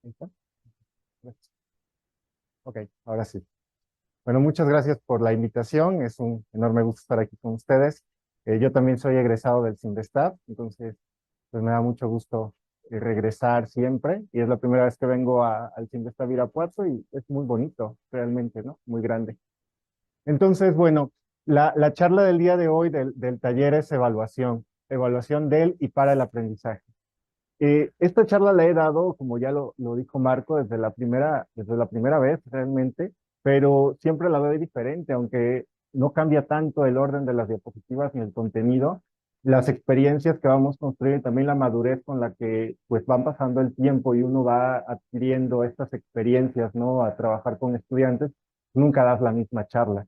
Ahí está. Gracias. Ok, ahora sí. Bueno, muchas gracias por la invitación. Es un enorme gusto estar aquí con ustedes. Yo también soy egresado del CINVESTAB, entonces pues me da mucho gusto regresar siempre. Y es la primera vez que vengo al CINVESTAB Irapuato y es muy bonito, realmente, ¿no? Muy grande. Entonces, bueno, la charla del día de hoy del taller es evaluación, evaluación del y para el aprendizaje. Esta charla la he dado, como ya lo dijo Marco, desde la primera vez realmente, pero siempre la doy diferente, aunque no cambia tanto el orden de las diapositivas ni el contenido, las experiencias que vamos construyendo y también la madurez con la que pues van pasando el tiempo y uno va adquiriendo estas experiencias, ¿no? A trabajar con estudiantes, nunca das la misma charla.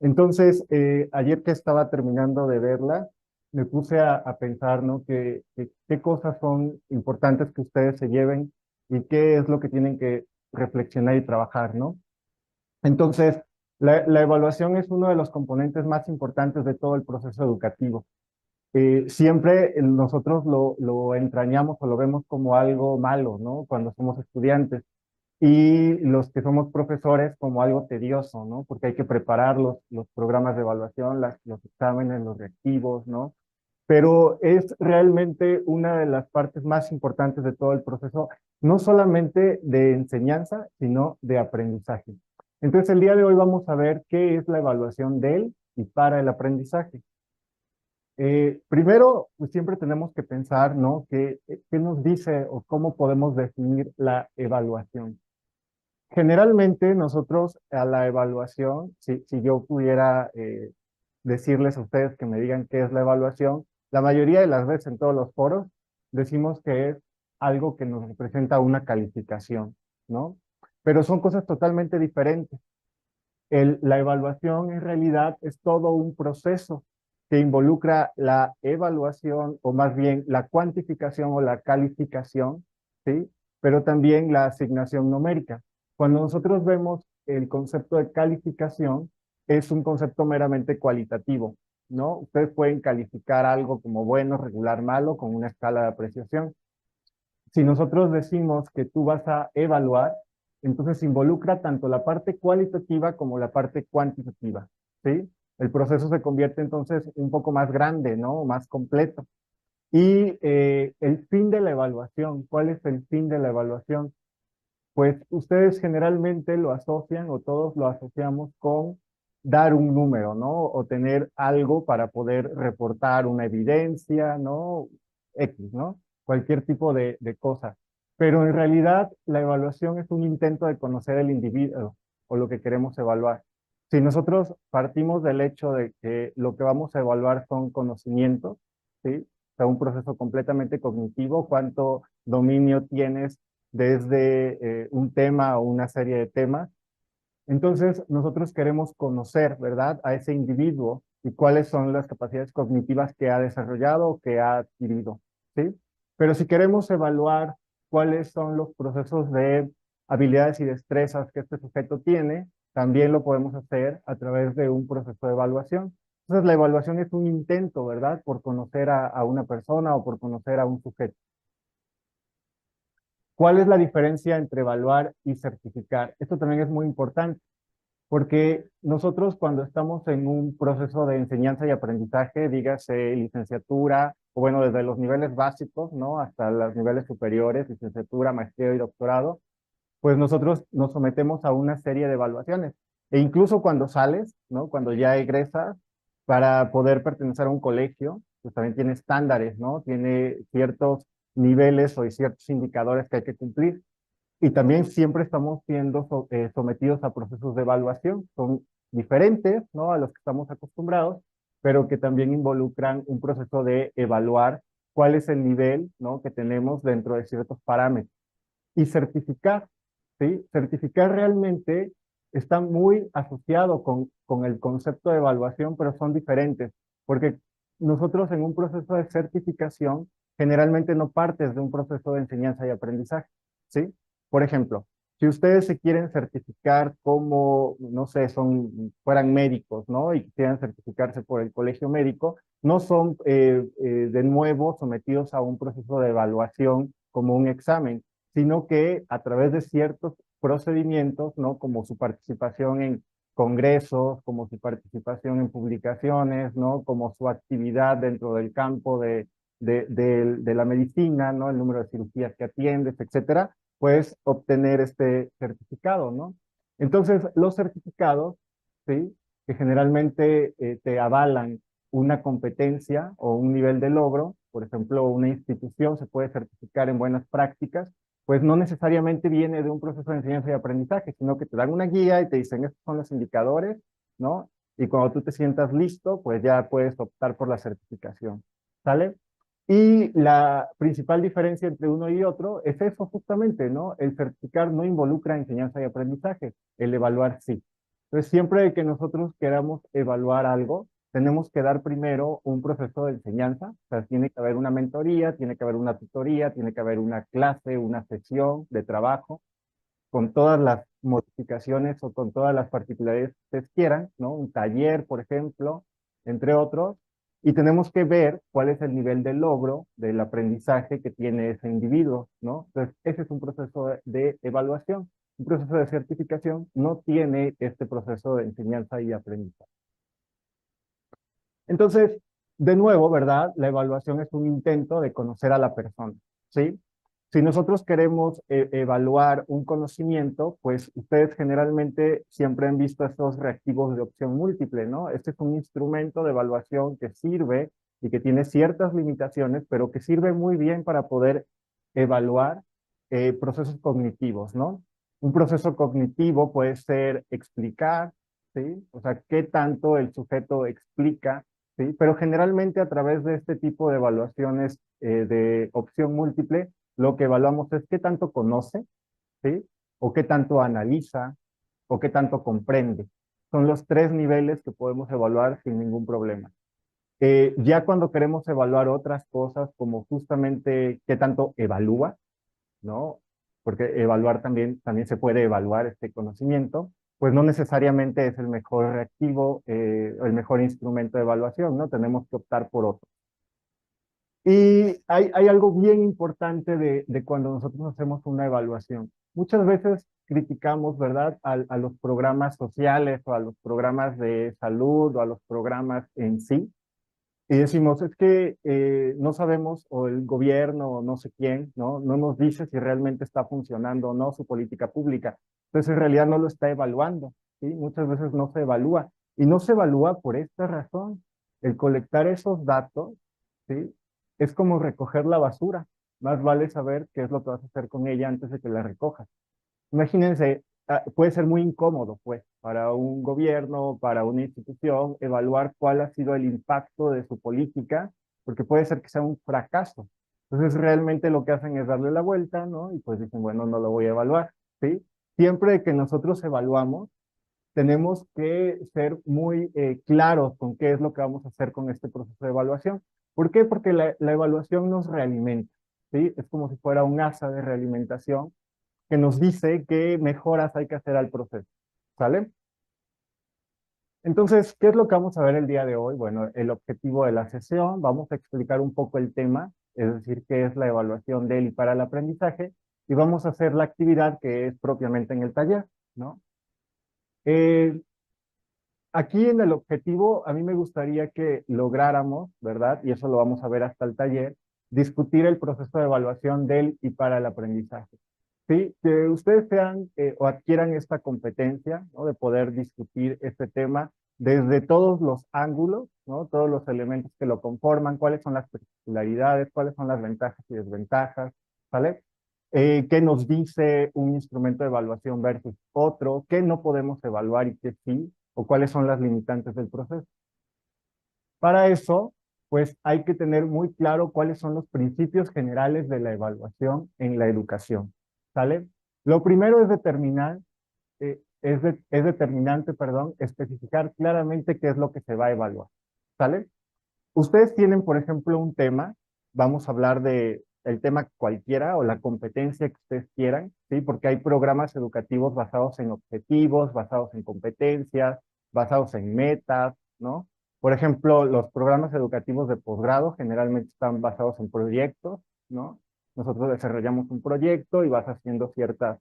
Entonces, ayer que estaba terminando de verla, me puse a pensar, ¿no? Qué cosas son importantes que ustedes se lleven y qué es lo que tienen que reflexionar y trabajar, ¿no? Entonces, la evaluación es uno de los componentes más importantes de todo el proceso educativo. Siempre nosotros lo entrañamos o lo vemos como algo malo, ¿no? Cuando somos estudiantes y los que somos profesores como algo tedioso, ¿no? Porque hay que preparar los programas de evaluación, los exámenes, los reactivos, ¿no? Pero es realmente una de las partes más importantes de todo el proceso, no solamente de enseñanza, sino de aprendizaje. Entonces, el día de hoy vamos a ver qué es la evaluación del y para el aprendizaje. Primero, pues siempre tenemos que pensar, ¿no? ¿Qué nos dice o cómo podemos definir la evaluación? Generalmente nosotros a la evaluación, si yo pudiera decirles a ustedes que me digan qué es la evaluación, la mayoría de las veces en todos los foros decimos que es algo que nos representa una calificación, ¿no? Pero son cosas totalmente diferentes. La evaluación en realidad es todo un proceso que involucra la evaluación o más bien la cuantificación o la calificación, ¿sí? Pero también la asignación numérica. Cuando nosotros vemos el concepto de calificación, es un concepto meramente cualitativo, ¿no? Ustedes pueden calificar algo como bueno, regular, malo con una escala de apreciación. Si nosotros decimos que tú vas a evaluar, entonces involucra tanto la parte cualitativa como la parte cuantitativa, ¿sí? El proceso se convierte entonces un poco más grande, ¿no? Más completo. Y el fin de la evaluación, ¿cuál es el fin de la evaluación? Pues ustedes generalmente lo asocian o todos lo asociamos con dar un número, ¿no? O tener algo para poder reportar una evidencia, ¿no? X, ¿no? Cualquier tipo de cosa. Pero en realidad la evaluación es un intento de conocer el individuo o lo que queremos evaluar. Si nosotros partimos del hecho de que lo que vamos a evaluar son conocimientos, ¿sí? O sea, un proceso completamente cognitivo, cuánto dominio tienes desde un tema o una serie de temas. Entonces, nosotros queremos conocer, ¿verdad?, a ese individuo y cuáles son las capacidades cognitivas que ha desarrollado o que ha adquirido, ¿sí? Pero si queremos evaluar cuáles son los procesos de habilidades y destrezas que este sujeto tiene, también lo podemos hacer a través de un proceso de evaluación. Entonces, la evaluación es un intento, ¿verdad?, por conocer a una persona o por conocer a un sujeto. ¿Cuál es la diferencia entre evaluar y certificar? Esto también es muy importante, porque nosotros cuando estamos en un proceso de enseñanza y aprendizaje, dígase licenciatura, o bueno, desde los niveles básicos, ¿no? Hasta los niveles superiores, licenciatura, maestría y doctorado, pues nosotros nos sometemos a una serie de evaluaciones. E incluso cuando sales, ¿no? Cuando ya egresas, para poder pertenecer a un colegio, pues también tiene estándares, ¿no? Tiene ciertos niveles o ciertos indicadores que hay que cumplir. Y también siempre estamos siendo sometidos a procesos de evaluación. Son diferentes, ¿no? A los que estamos acostumbrados, pero que también involucran un proceso de evaluar cuál es el nivel, ¿no? Que tenemos dentro de ciertos parámetros. Y certificar, ¿sí? Certificar realmente está muy asociado con el concepto de evaluación, pero son diferentes, porque nosotros en un proceso de certificación generalmente no partes de un proceso de enseñanza y aprendizaje, ¿sí? Por ejemplo, si ustedes se quieren certificar como, no sé, fueran médicos, ¿no? Y quisieran certificarse por el colegio médico, no son de nuevo sometidos a un proceso de evaluación como un examen, sino que a través de ciertos procedimientos, ¿no? Como su participación en congresos, como su participación en publicaciones, ¿no? Como su actividad dentro del campo de la medicina, ¿no? El número de cirugías que atiendes, etcétera, puedes obtener este certificado, ¿no? Entonces, los certificados, ¿sí? Que generalmente te avalan una competencia o un nivel de logro, por ejemplo, una institución se puede certificar en buenas prácticas, pues no necesariamente viene de un proceso de enseñanza y aprendizaje, sino que te dan una guía y te dicen, estos son los indicadores, ¿no? Y cuando tú te sientas listo, pues ya puedes optar por la certificación, ¿sale? Y la principal diferencia entre uno y otro es eso justamente, ¿no? El certificar no involucra enseñanza y aprendizaje, el evaluar sí. Entonces, siempre que nosotros queramos evaluar algo, tenemos que dar primero un proceso de enseñanza, o sea, tiene que haber una mentoría, tiene que haber una tutoría, tiene que haber una clase, una sesión de trabajo, con todas las modificaciones o con todas las particularidades que ustedes quieran, ¿no? Un taller, por ejemplo, entre otros, y tenemos que ver cuál es el nivel de logro del aprendizaje que tiene ese individuo, ¿no? Entonces, ese es un proceso de evaluación. Un proceso de certificación no tiene este proceso de enseñanza y aprendizaje. Entonces, de nuevo, ¿verdad? La evaluación es un intento de conocer a la persona, ¿sí? Si nosotros queremos evaluar un conocimiento, pues ustedes generalmente siempre han visto estos reactivos de opción múltiple, ¿no? Este es un instrumento de evaluación que sirve y que tiene ciertas limitaciones, pero que sirve muy bien para poder evaluar procesos cognitivos, ¿no? Un proceso cognitivo puede ser explicar, ¿sí? O sea, qué tanto el sujeto explica, ¿sí? Pero generalmente a través de este tipo de evaluaciones de opción múltiple, lo que evaluamos es qué tanto conoce, ¿sí? O qué tanto analiza, o qué tanto comprende. Son los tres niveles que podemos evaluar sin ningún problema. Ya cuando queremos evaluar otras cosas, como justamente qué tanto evalúa, ¿no? Porque evaluar también se puede evaluar este conocimiento, pues no necesariamente es el mejor reactivo, el mejor instrumento de evaluación, ¿no? Tenemos que optar por otro. Y hay algo bien importante de cuando nosotros hacemos una evaluación. Muchas veces criticamos, ¿verdad?, a los programas sociales o a los programas de salud o a los programas en sí, y decimos, es que no sabemos, o el gobierno, o no sé quién, ¿no? No nos dice si realmente está funcionando o no su política pública. Entonces, en realidad no lo está evaluando, ¿sí? Muchas veces no se evalúa. Y no se evalúa por esta razón. El colectar esos datos, ¿sí? Es como recoger la basura. Más vale saber qué es lo que vas a hacer con ella antes de que la recojas. Imagínense, puede ser muy incómodo, pues, para un gobierno, para una institución, evaluar cuál ha sido el impacto de su política, porque puede ser que sea un fracaso. Entonces, realmente lo que hacen es darle la vuelta, ¿no? Y pues dicen, bueno, no lo voy a evaluar, ¿sí? Siempre que nosotros evaluamos, tenemos que ser muy claros con qué es lo que vamos a hacer con este proceso de evaluación. ¿Por qué? Porque la evaluación nos realimenta, ¿sí? Es como si fuera un asa de realimentación que nos dice qué mejoras hay que hacer al proceso, ¿sale? Entonces, ¿qué es lo que vamos a ver el día de hoy? Bueno, el objetivo de la sesión, vamos a explicar un poco el tema, es decir, qué es la evaluación del y para el aprendizaje, y vamos a hacer la actividad que es propiamente en el taller, ¿no? Eh, Aquí en el objetivo, a mí me gustaría que lográramos, ¿verdad? Y eso lo vamos a ver hasta el taller, discutir el proceso de evaluación del y para el aprendizaje. Sí, que ustedes sean o adquieran esta competencia, ¿no? De poder discutir este tema desde todos los ángulos, ¿no? Todos los elementos que lo conforman, cuáles son las particularidades, cuáles son las ventajas y desventajas, ¿vale? ¿Qué nos dice un instrumento de evaluación versus otro? ¿Qué no podemos evaluar y qué sí? ¿O cuáles son las limitantes del proceso? Para eso, pues hay que tener muy claro cuáles son los principios generales de la evaluación en la educación, ¿sale? Lo primero es determinar, es determinante, perdón, especificar claramente qué es lo que se va a evaluar, ¿sale? Ustedes tienen, por ejemplo, un tema, vamos a hablar de el tema cualquiera o la competencia que ustedes quieran, ¿sí? Porque hay programas educativos basados en objetivos, basados en competencias, basados en metas, ¿no? Por ejemplo, los programas educativos de posgrado generalmente están basados en proyectos, ¿no? nosotros desarrollamos un proyecto y vas haciendo ciertas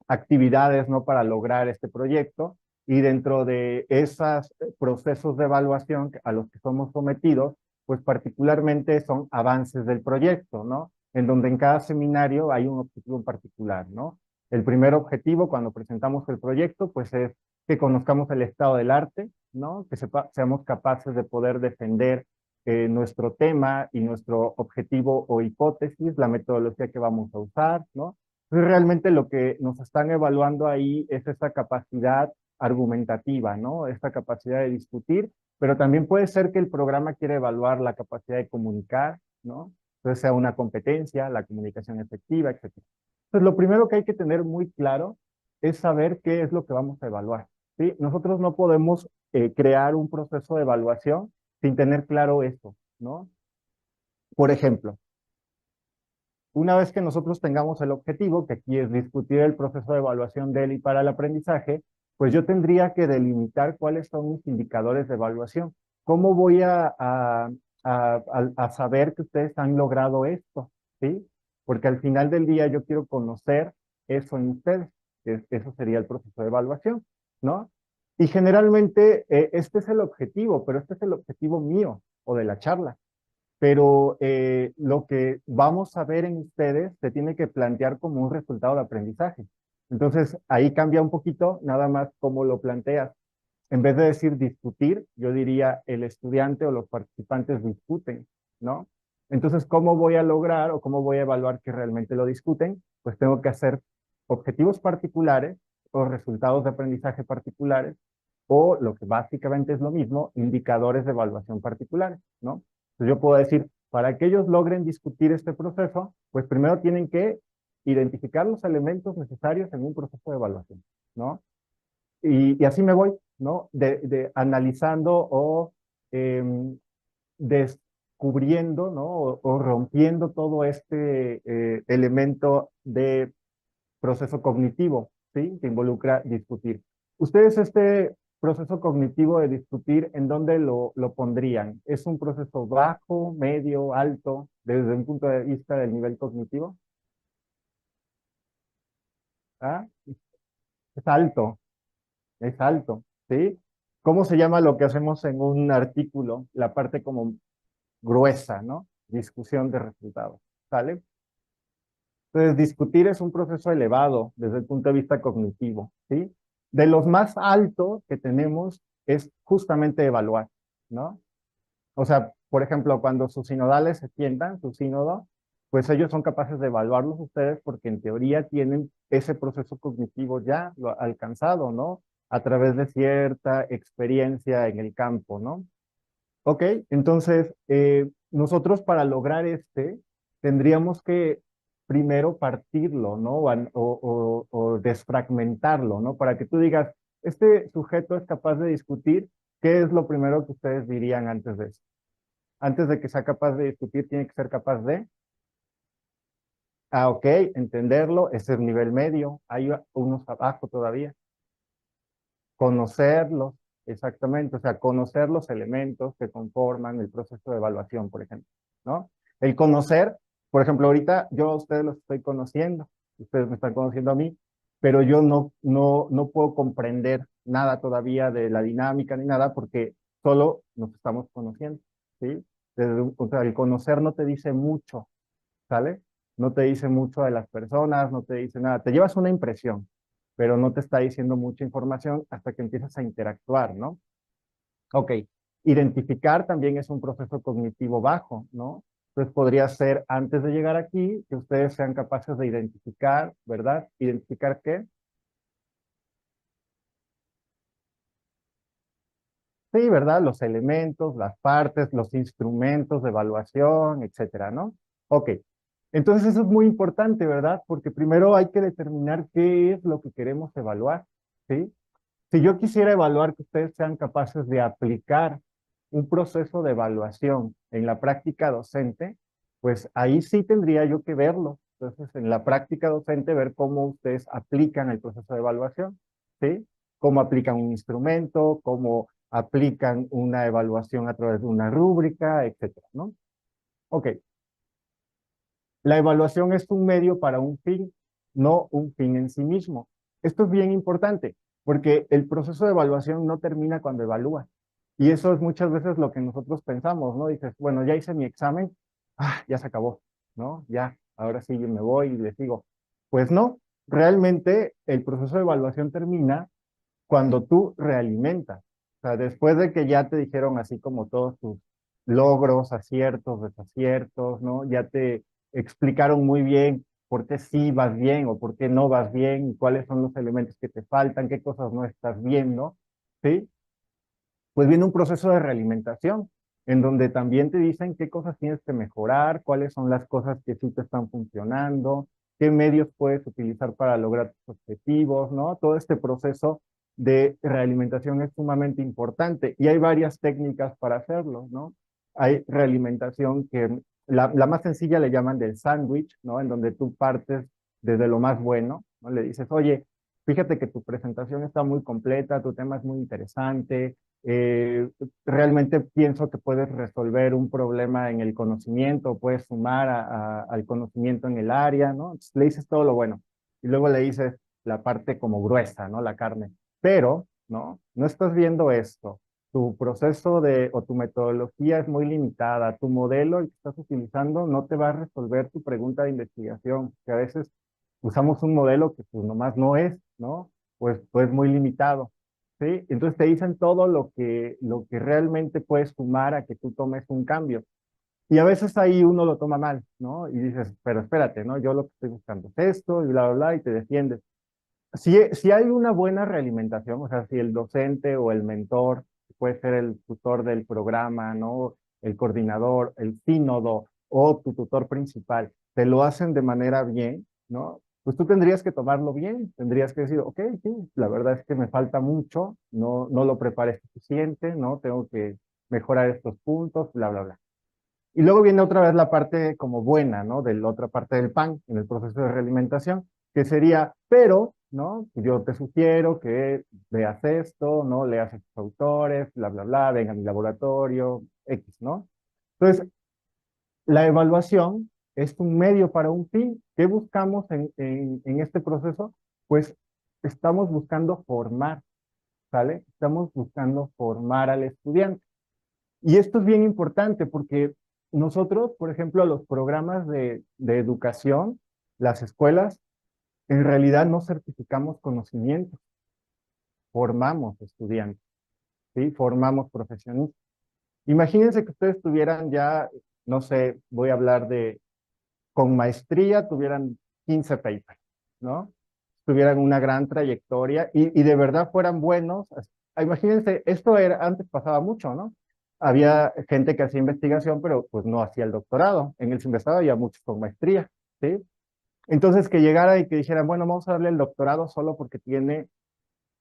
actividades, ¿no? Para lograr este proyecto. Y dentro de esos procesos de evaluación a los que somos sometidos, pues particularmente son avances del proyecto, ¿no? En donde en cada seminario hay un objetivo en particular, ¿no? El primer objetivo cuando presentamos el proyecto, pues es que conozcamos el estado del arte, ¿no? Que seamos capaces de poder defender nuestro tema y nuestro objetivo o hipótesis, la metodología que vamos a usar, ¿no? Entonces, realmente lo que nos están evaluando ahí es esta capacidad argumentativa, ¿no? Esta capacidad de discutir, pero también puede ser que el programa quiera evaluar la capacidad de comunicar, ¿no? Entonces sea una competencia, la comunicación efectiva, etcétera. Entonces, lo primero que hay que tener muy claro es saber qué es lo que vamos a evaluar, ¿sí? Nosotros no podemos crear un proceso de evaluación sin tener claro esto, ¿no? Por ejemplo, una vez que nosotros tengamos el objetivo, que aquí es discutir el proceso de evaluación de él y para el aprendizaje, pues yo tendría que delimitar cuáles son mis indicadores de evaluación. ¿Cómo voy a saber que ustedes han logrado esto? ¿Sí? Porque al final del día yo quiero conocer eso en ustedes. Eso sería el proceso de evaluación, ¿no? Y generalmente este es el objetivo, pero este es el objetivo mío o de la charla, pero lo que vamos a ver en ustedes se tiene que plantear como un resultado de aprendizaje. Entonces, ahí cambia un poquito, nada más cómo lo planteas. En vez de decir discutir, yo diría el estudiante o los participantes discuten, ¿no? Entonces, ¿cómo voy a lograr o cómo voy a evaluar que realmente lo discuten? Pues tengo que hacer objetivos particulares o resultados de aprendizaje particulares o lo que básicamente es lo mismo, indicadores de evaluación particulares, ¿no? Entonces yo puedo decir, para que ellos logren discutir este proceso, pues primero tienen que identificar los elementos necesarios en un proceso de evaluación, ¿no? Y así me voy, ¿no? De analizando o eh, descubriendo, ¿no? O rompiendo todo este elemento de proceso cognitivo, ¿sí? Que involucra discutir. ¿Ustedes este proceso cognitivo de discutir, en dónde lo pondrían? ¿Es un proceso bajo, medio, alto, desde un punto de vista del nivel cognitivo? ¿Ah? Es alto, ¿sí? ¿Cómo se llama lo que hacemos en un artículo? La parte como gruesa, ¿no? Discusión de resultados, ¿sale? Entonces, discutir es un proceso elevado desde el punto de vista cognitivo, ¿sí? De los más altos que tenemos es justamente evaluar, ¿no? O sea, por ejemplo, cuando sus sinodales se sientan, su sínodo, pues ellos son capaces de evaluarlos ustedes porque en teoría tienen ese proceso cognitivo ya lo alcanzado, ¿no? A través de cierta experiencia en el campo, ¿no? Ok, entonces nosotros para lograr tendríamos que primero partirlo, ¿no? O desfragmentarlo, ¿no? Para que tú digas, este sujeto es capaz de discutir, ¿qué es lo primero que ustedes dirían antes de eso? Antes de que sea capaz de discutir, tiene que ser capaz de, ok, entenderlo, ese es el nivel medio, hay unos abajo todavía, conocerlos, exactamente, o sea, conocer los elementos que conforman el proceso de evaluación, por ejemplo, ¿no? El conocer, por ejemplo, ahorita yo a ustedes los estoy conociendo, ustedes me están conociendo a mí, pero yo no puedo comprender nada todavía de la dinámica ni nada porque solo nos estamos conociendo, ¿sí? O sea, el conocer no te dice mucho, ¿sale? No te dice mucho de las personas, no te dice nada, te llevas una impresión, pero no te está diciendo mucha información hasta que empiezas a interactuar, ¿no? Ok, identificar también es un proceso cognitivo bajo, ¿no? Entonces podría ser antes de llegar aquí que ustedes sean capaces de identificar, ¿verdad? ¿Identificar qué? Sí, ¿verdad? Los elementos, las partes, los instrumentos de evaluación, etcétera, ¿no? Ok. Entonces eso es muy importante, ¿verdad? Porque primero hay que determinar qué es lo que queremos evaluar, ¿sí? Si yo quisiera evaluar que ustedes sean capaces de aplicar un proceso de evaluación en la práctica docente, pues ahí sí tendría yo que verlo. Entonces, en la práctica docente, ver cómo ustedes aplican el proceso de evaluación, ¿sí? Cómo aplican un instrumento, cómo aplican una evaluación a través de una rúbrica, etcétera, ¿no? Ok, La evaluación es un medio para un fin, no un fin en sí mismo. Esto es bien importante, porque el proceso de evaluación no termina cuando evalúas. Y eso es muchas veces lo que nosotros pensamos, ¿no? Dices, bueno, ya hice mi examen, ya se acabó, ¿no? Ya, ahora sí yo me voy y les digo, pues no, realmente el proceso de evaluación termina cuando tú realimentas. O sea, después de que ya te dijeron así como todos tus logros, aciertos, desaciertos, ¿no? Ya te explicaron muy bien por qué sí vas bien o por qué no vas bien, y cuáles son los elementos que te faltan, qué cosas no estás viendo, ¿sí? Pues viene un proceso de realimentación, en donde también te dicen qué cosas tienes que mejorar, cuáles son las cosas que sí te están funcionando, qué medios puedes utilizar para lograr tus objetivos, ¿no? Todo este proceso de realimentación es sumamente importante y hay varias técnicas para hacerlo, ¿no? Hay realimentación que la más sencilla le llaman del sándwich, ¿no? En donde tú partes desde lo más bueno, ¿no? Le dices, oye, fíjate que tu presentación está muy completa, tu tema es muy interesante, eh, realmente pienso que puedes resolver un problema en el conocimiento, puedes sumar al conocimiento en el área, ¿no? Entonces, le dices todo lo bueno y luego le dices la parte como gruesa, ¿no? La carne. Pero, ¿no? No estás viendo esto. Tu proceso o tu metodología es muy limitada. Tu modelo que estás utilizando no te va a resolver tu pregunta de investigación, que a veces usamos un modelo que pues nomás no es, ¿no? Pues muy limitado. ¿Sí? Entonces te dicen todo lo que realmente puedes sumar a que tú tomes un cambio. Y a veces ahí uno lo toma mal, ¿no? Y dices, pero espérate, ¿no? Yo lo que estoy buscando es esto y bla, bla, bla, y te defiendes. Si hay una buena realimentación, o sea, si el docente o el mentor, puede ser el tutor del programa, ¿no? El coordinador, el sínodo o tu tutor principal, te lo hacen de manera bien, ¿no? Pues tú tendrías que tomarlo bien, tendrías que decir, ok, sí, la verdad es que me falta mucho, no lo preparé suficiente, ¿no? Tengo que mejorar estos puntos, bla, bla, bla. Y luego viene otra vez la parte como buena, ¿no? De la otra parte del pan en el proceso de realimentación, que sería, pero, ¿no? Yo te sugiero que veas esto, ¿no? Leas estos autores, bla, bla, bla, venga a mi laboratorio, X, ¿no? Entonces, la evaluación es un medio para un fin. ¿Qué buscamos en este proceso? Pues estamos buscando formar, ¿sale? Estamos buscando formar al estudiante. Y esto es bien importante porque nosotros, por ejemplo, los programas de educación, las escuelas, en realidad no certificamos conocimientos, formamos estudiantes, ¿sí? Formamos profesionistas. Imagínense que ustedes tuvieran ya, no sé, voy a hablar de, con maestría, tuvieran 15 papers, ¿no? Tuvieran una gran trayectoria y de verdad fueran buenos. Imagínense, esto era, antes pasaba mucho, ¿no? Había gente que hacía investigación, pero pues no hacía el doctorado. En el investigador había muchos con maestría, ¿sí? Entonces que llegara y que dijeran, bueno, vamos a darle el doctorado solo porque tiene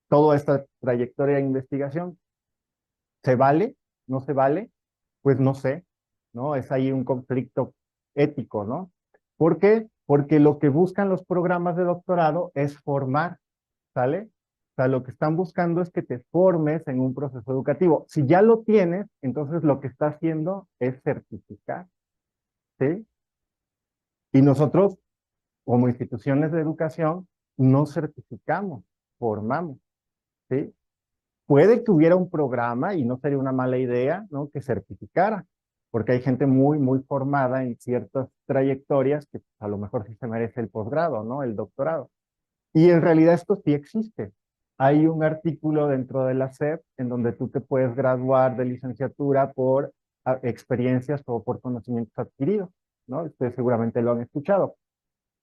toda esta trayectoria de investigación. ¿Se vale? ¿No se vale? Pues no sé, ¿no? Es ahí un conflicto ético, ¿no? ¿Por qué? Porque lo que buscan los programas de doctorado es formar, ¿sale? O sea, lo que están buscando es que te formes en un proceso educativo. Si ya lo tienes, entonces lo que está haciendo es certificar, ¿sí? Y nosotros, como instituciones de educación, no certificamos, formamos, ¿sí? Puede que hubiera un programa, y no sería una mala idea, ¿no? Que certificara, porque hay gente muy, muy formada en ciertas trayectorias que a lo mejor sí se merece el posgrado, ¿no? El doctorado. Y en realidad esto sí existe. Hay un artículo dentro de la SEP en donde tú te puedes graduar de licenciatura por experiencias o por conocimientos adquiridos, ¿no? Ustedes seguramente lo han escuchado.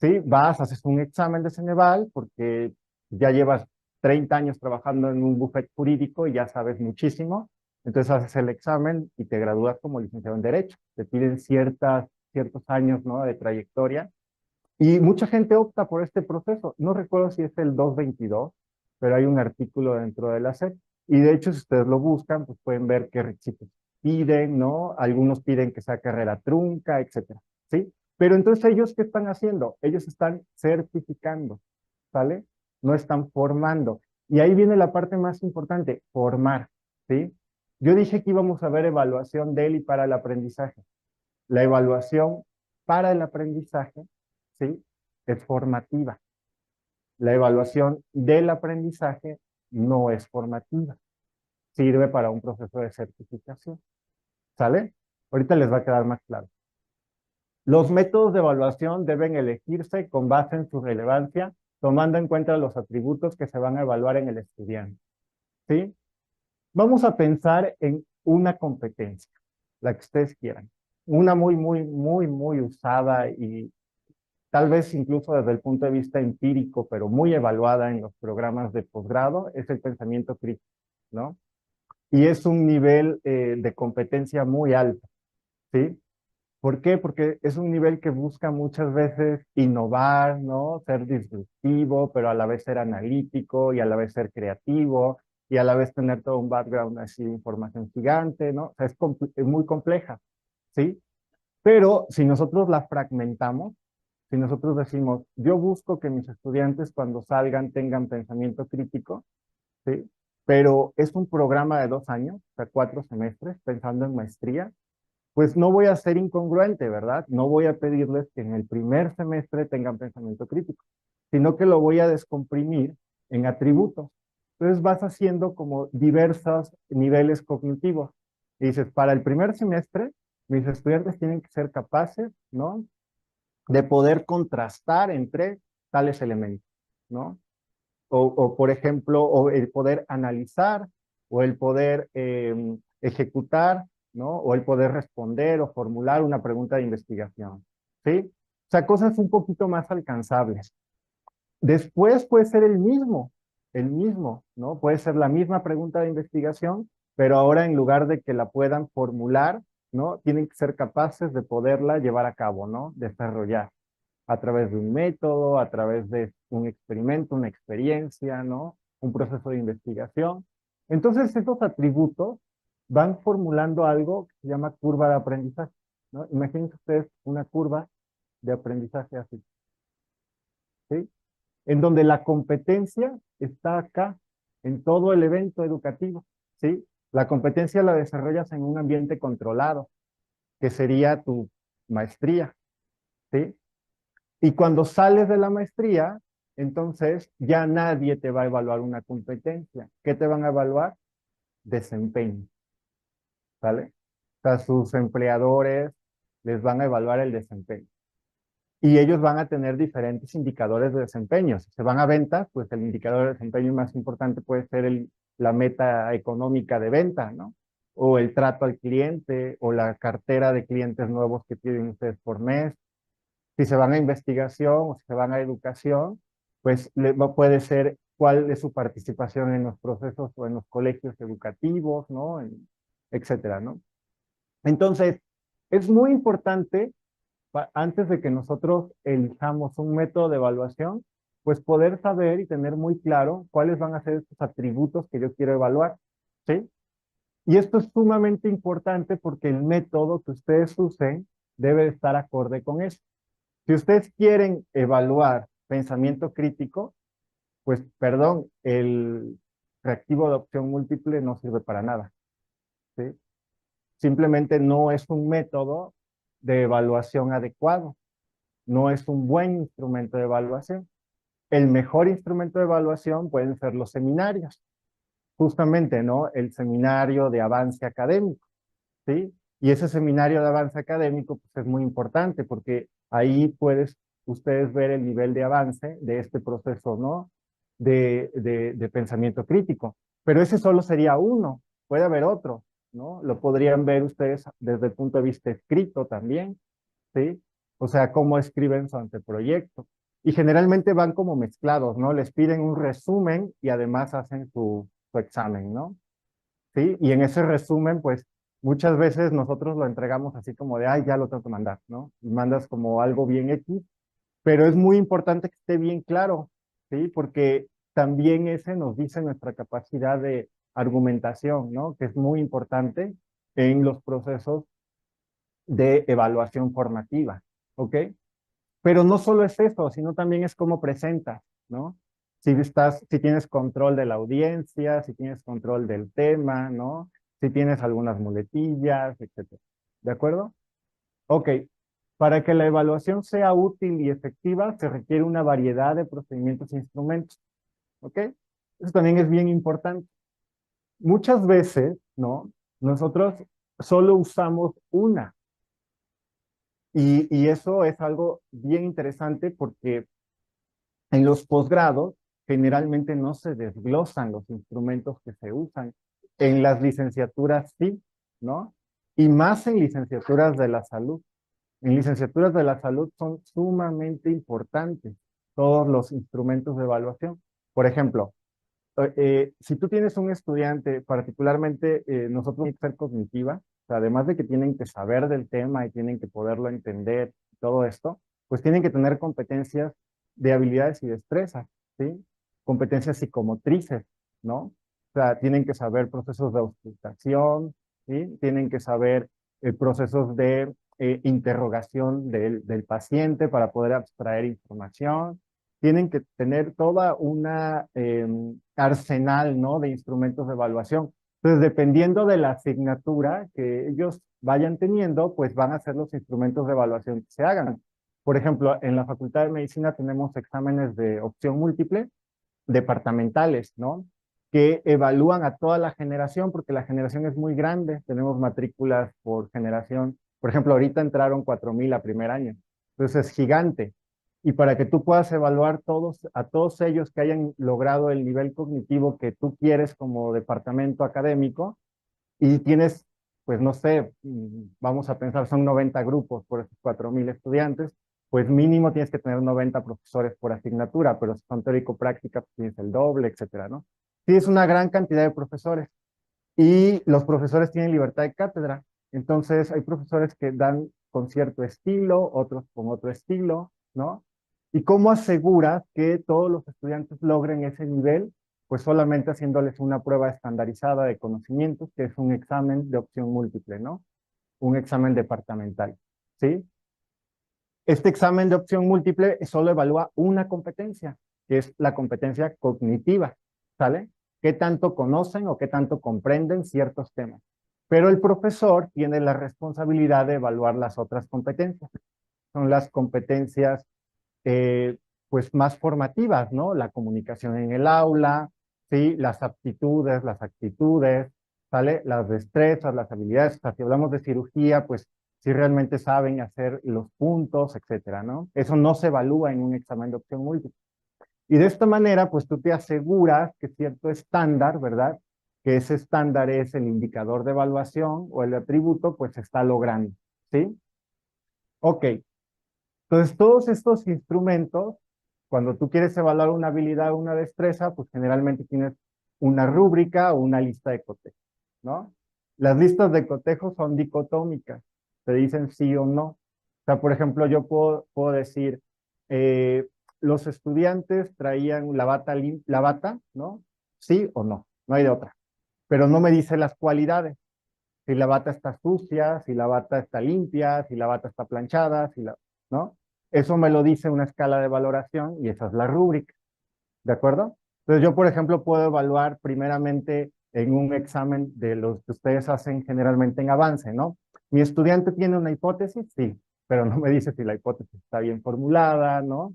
Sí, vas, haces un examen de Ceneval porque ya llevas 30 años trabajando en un bufete jurídico y ya sabes muchísimo. Entonces haces el examen y te gradúas como licenciado en Derecho. Te piden ciertos años, ¿no? De trayectoria y mucha gente opta por este proceso. No recuerdo si es el 222, pero hay un artículo dentro de la SEP. Y de hecho, si ustedes lo buscan, pues pueden ver qué requisitos piden, ¿no? Algunos piden que sea carrera trunca, etcétera, ¿sí? Pero entonces, ¿ellos qué están haciendo? Ellos están certificando, ¿sale? No están formando. Y ahí viene la parte más importante, formar, ¿sí? Yo dije que íbamos a ver evaluación del y para el aprendizaje. La evaluación para el aprendizaje, ¿sí? Es formativa. La evaluación del aprendizaje no es formativa. Sirve para un proceso de certificación. ¿Sale? Ahorita les va a quedar más claro. Los métodos de evaluación deben elegirse con base en su relevancia, tomando en cuenta los atributos que se van a evaluar en el estudiante. ¿Sí? Vamos a pensar en una competencia, la que ustedes quieran. Una muy usada y tal vez incluso desde el punto de vista empírico, pero muy evaluada en los programas de posgrado, es el pensamiento crítico, ¿no? Y es un nivel de competencia muy alto, ¿sí? ¿Por qué? Porque es un nivel que busca muchas veces innovar, ¿no? Ser disruptivo, pero a la vez ser analítico y a la vez ser creativo y a la vez tener todo un background así, información gigante, ¿no? O sea, es muy compleja, ¿sí? Pero si nosotros la fragmentamos, si nosotros decimos, yo busco que mis estudiantes cuando salgan tengan pensamiento crítico, ¿sí? Pero es un programa de 2 años, o sea, 4 semestres, pensando en maestría, pues no voy a ser incongruente, ¿verdad? No voy a pedirles que en el primer semestre tengan pensamiento crítico, sino que lo voy a descomprimir en atributos. Entonces vas haciendo como diversos niveles cognitivos. Y dices, para el primer semestre, mis estudiantes tienen que ser capaces, ¿no? De poder contrastar entre tales elementos, ¿no? Por ejemplo, o el poder analizar, o el poder ejecutar, ¿no? O el poder responder o formular una pregunta de investigación, ¿sí? O sea, cosas un poquito más alcanzables. Después puede ser el mismo, ¿no? Puede ser la misma pregunta de investigación, pero ahora en lugar de que la puedan formular, ¿no? Tienen que ser capaces de poderla llevar a cabo, ¿no? Desarrollar a través de un método, a través de un experimento, una experiencia, ¿no? Un proceso de investigación. Entonces, esos atributos van formulando algo que se llama curva de aprendizaje, ¿no? Imagínense ustedes una curva de aprendizaje así, ¿sí? En donde la competencia está acá, en todo el evento educativo, ¿sí? La competencia la desarrollas en un ambiente controlado, que sería tu maestría, ¿sí? Y cuando sales de la maestría, entonces ya nadie te va a evaluar una competencia. ¿Qué te van a evaluar? Desempeño, ¿vale? O sea, sus empleadores les van a evaluar el desempeño. Y ellos van a tener diferentes indicadores de desempeño. Si se van a ventas, pues el indicador de desempeño más importante puede ser la meta económica de venta, ¿no? O el trato al cliente, o la cartera de clientes nuevos que tienen ustedes por mes. Si se van a investigación o si se van a educación, pues puede ser cuál es su participación en los procesos o en los colegios educativos, ¿no? Etcétera, ¿no? Entonces, es muy importante, antes de que nosotros elijamos un método de evaluación, pues poder saber y tener muy claro cuáles van a ser estos atributos que yo quiero evaluar, ¿sí? Y esto es sumamente importante porque el método que ustedes usen debe estar acorde con eso. Si ustedes quieren evaluar pensamiento crítico, pues perdón, el reactivo de opción múltiple no sirve para nada, ¿sí? Simplemente no es un método de evaluación adecuado, no es un buen instrumento de evaluación. El mejor instrumento de evaluación pueden ser los seminarios, justamente, ¿no? El seminario de avance académico, ¿sí? Y ese seminario de avance académico pues, es muy importante porque ahí puedes ustedes ver el nivel de avance de este proceso, ¿no? De pensamiento crítico. Pero ese solo sería uno, puede haber otro, ¿no? Lo podrían ver ustedes desde el punto de vista escrito también, ¿sí? O sea, cómo escriben su anteproyecto. Y generalmente van como mezclados, ¿no? Les piden un resumen y además hacen su examen, ¿no? ¿Sí? Y en ese resumen, pues muchas veces nosotros lo entregamos así como de, ay, ya lo tengo que mandar, ¿no? Y mandas como algo bien X, pero es muy importante que esté bien claro, ¿sí? Porque también ese nos dice nuestra capacidad de argumentación, ¿no? Que es muy importante en los procesos de evaluación formativa, ¿ok? Pero no solo es eso, sino también es cómo presentas, ¿no? Si tienes control de la audiencia, si tienes control del tema, ¿no? Si tienes algunas muletillas, etcétera. ¿De acuerdo? Ok. Para que la evaluación sea útil y efectiva, se requiere una variedad de procedimientos e instrumentos. ¿Ok? Eso también es bien importante. Muchas veces, ¿no? Nosotros solo usamos una. Y eso es algo bien interesante porque en los posgrados generalmente no se desglosan los instrumentos que se usan. En las licenciaturas sí, ¿no? Y más en licenciaturas de la salud. En licenciaturas de la salud son sumamente importantes todos los instrumentos de evaluación. Por ejemplo, si tú tienes un estudiante, particularmente nosotros tienen que ser cognitiva, o sea, además de que tienen que saber del tema y tienen que poderlo entender, todo esto, pues tienen que tener competencias de habilidades y destrezas, ¿sí? Competencias psicomotrices, ¿no? O sea, tienen que saber procesos de auscultación, ¿sí? Tienen que saber procesos de interrogación del paciente para poder abstraer información, tienen que tener toda una arsenal, ¿no? De instrumentos de evaluación. Entonces, dependiendo de la asignatura que ellos vayan teniendo, pues van a ser los instrumentos de evaluación que se hagan. Por ejemplo, en la Facultad de Medicina tenemos exámenes de opción múltiple departamentales, ¿no? Que evalúan a toda la generación, porque la generación es muy grande, tenemos matrículas por generación. Por ejemplo, ahorita entraron 4,000 a primer año, entonces es gigante. Y para que tú puedas evaluar a todos ellos que hayan logrado el nivel cognitivo que tú quieres como departamento académico, y tienes, pues no sé, vamos a pensar, son 90 grupos por esos 4,000 estudiantes, pues mínimo tienes que tener 90 profesores por asignatura, pero si son teórico-práctica, pues tienes el doble, etcétera, ¿no? Sí, es una gran cantidad de profesores y los profesores tienen libertad de cátedra. Entonces, hay profesores que dan con cierto estilo, otros con otro estilo, ¿no? ¿Y cómo aseguras que todos los estudiantes logren ese nivel? Pues solamente haciéndoles una prueba estandarizada de conocimientos, que es un examen de opción múltiple, ¿no? Un examen departamental, ¿sí? Este examen de opción múltiple solo evalúa una competencia, que es la competencia cognitiva, ¿sale? ¿Qué tanto conocen o qué tanto comprenden ciertos temas? Pero el profesor tiene la responsabilidad de evaluar las otras competencias. Son las competencias eh, pues más formativas, ¿no? La comunicación en el aula, ¿sí? Las aptitudes, las actitudes, ¿sale? Las destrezas, las habilidades. O sea, si hablamos de cirugía, pues si realmente saben hacer los puntos, etcétera, ¿no? Eso no se evalúa en un examen de opción múltiple. Y de esta manera, pues tú te aseguras que cierto estándar, ¿verdad? Que ese estándar es el indicador de evaluación o el atributo, pues se está logrando, ¿sí? Ok, entonces, todos estos instrumentos, cuando tú quieres evaluar una habilidad o una destreza, pues generalmente tienes una rúbrica o una lista de cotejos, ¿no? Las listas de cotejos son dicotómicas, te dicen sí o no. O sea, por ejemplo, yo puedo decir, eh, los estudiantes traían la bata, ¿no? Sí o no, no hay de otra. Pero no me dice las cualidades. Si la bata está sucia, si la bata está limpia, si la bata está planchada, ¿no? Eso me lo dice una escala de valoración y esa es la rúbrica, ¿de acuerdo? Entonces yo, por ejemplo, puedo evaluar primeramente en un examen de los que ustedes hacen generalmente en avance, ¿no? Mi estudiante tiene una hipótesis, sí, pero no me dice si la hipótesis está bien formulada, ¿no?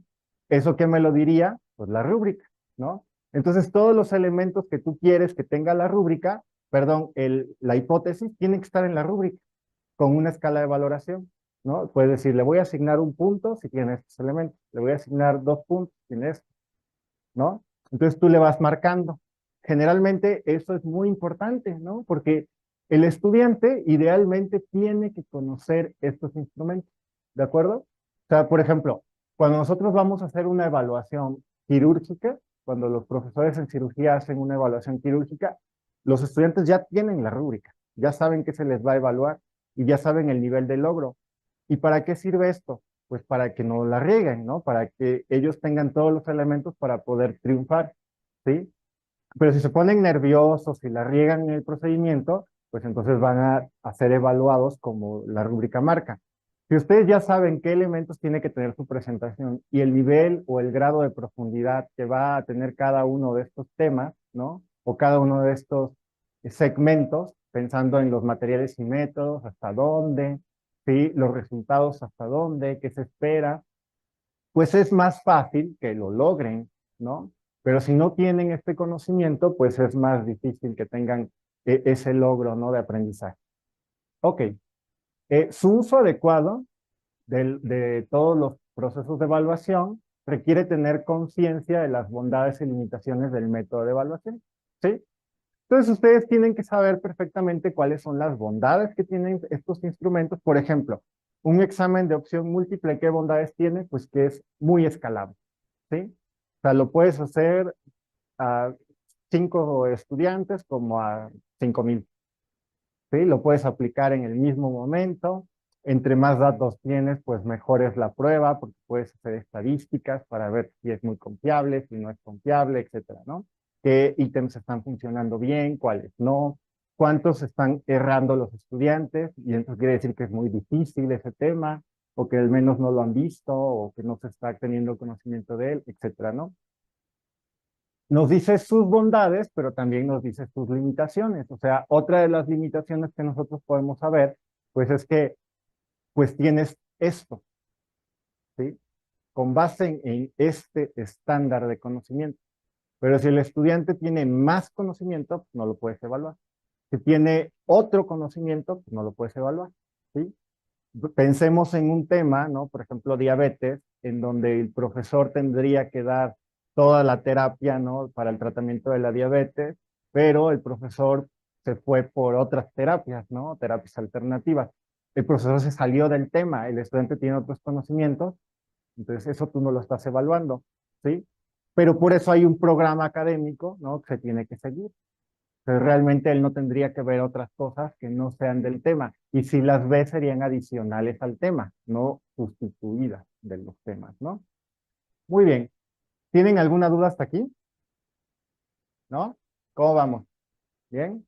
¿Eso qué me lo diría? Pues la rúbrica, ¿no? Entonces todos los elementos que tú quieres que tenga la rúbrica, perdón, la hipótesis, tienen que estar en la rúbrica con una escala de valoración, ¿no? Puedes decir, le voy a asignar un punto si tiene estos elementos, le voy a asignar 2 puntos si tiene esto, ¿no? Entonces tú le vas marcando. Generalmente eso es muy importante, ¿no? Porque el estudiante idealmente tiene que conocer estos instrumentos, ¿de acuerdo? O sea, por ejemplo, cuando nosotros vamos a hacer una evaluación quirúrgica, cuando los profesores en cirugía hacen una evaluación quirúrgica, los estudiantes ya tienen la rúbrica, ya saben qué se les va a evaluar y ya saben el nivel de logro. ¿Y para qué sirve esto? Pues para que no la rieguen, ¿no? Para que ellos tengan todos los elementos para poder triunfar, ¿sí? Pero si se ponen nerviosos y la riegan en el procedimiento, pues entonces van a ser evaluados como la rúbrica marca. Si ustedes ya saben qué elementos tiene que tener su presentación y el nivel o el grado de profundidad que va a tener cada uno de estos temas, ¿no? O cada uno de estos segmentos, pensando en los materiales y métodos, hasta dónde, ¿sí? Los resultados hasta dónde, qué se espera, pues es más fácil que lo logren, ¿no? Pero si no tienen este conocimiento, pues es más difícil que tengan ese logro, ¿no? De aprendizaje. Ok, su uso adecuado de todos los procesos de evaluación requiere tener conciencia de las bondades y limitaciones del método de evaluación, ¿sí? Entonces ustedes tienen que saber perfectamente cuáles son las bondades que tienen estos instrumentos. Por ejemplo, un examen de opción múltiple, ¿qué bondades tiene? Pues que es muy escalable, ¿sí? O sea, lo puedes hacer a 5 estudiantes como a 5,000, ¿sí? Lo puedes aplicar en el mismo momento. Entre más datos tienes, pues mejor es la prueba, porque puedes hacer estadísticas para ver si es muy confiable, si no es confiable, etcétera, ¿no? ¿Qué ítems están funcionando bien, cuáles no? ¿Cuántos están errando los estudiantes? Y entonces quiere decir que es muy difícil ese tema, o que al menos no lo han visto, o que no se está teniendo conocimiento de él, etcétera, ¿no? Nos dice sus bondades, pero también nos dice sus limitaciones. O sea, otra de las limitaciones que nosotros podemos saber, pues es que, pues tienes esto, ¿sí? Con base en este estándar de conocimiento. Pero si el estudiante tiene más conocimiento, pues no lo puedes evaluar. Si tiene otro conocimiento, pues no lo puedes evaluar, ¿sí? Pensemos en un tema, ¿no? Por ejemplo, diabetes, en donde el profesor tendría que dar toda la terapia, ¿no? Para el tratamiento de la diabetes, pero el profesor se fue por otras terapias, ¿no? Terapias alternativas. El profesor se salió del tema, el estudiante tiene otros conocimientos, entonces eso tú no lo estás evaluando, ¿sí? Pero por eso hay un programa académico, ¿no? Que se tiene que seguir. Pero realmente él no tendría que ver otras cosas que no sean del tema. Y si las ve, serían adicionales al tema, no sustituidas de los temas, ¿no? Muy bien. ¿Tienen alguna duda hasta aquí? ¿No? ¿Cómo vamos? ¿Bien?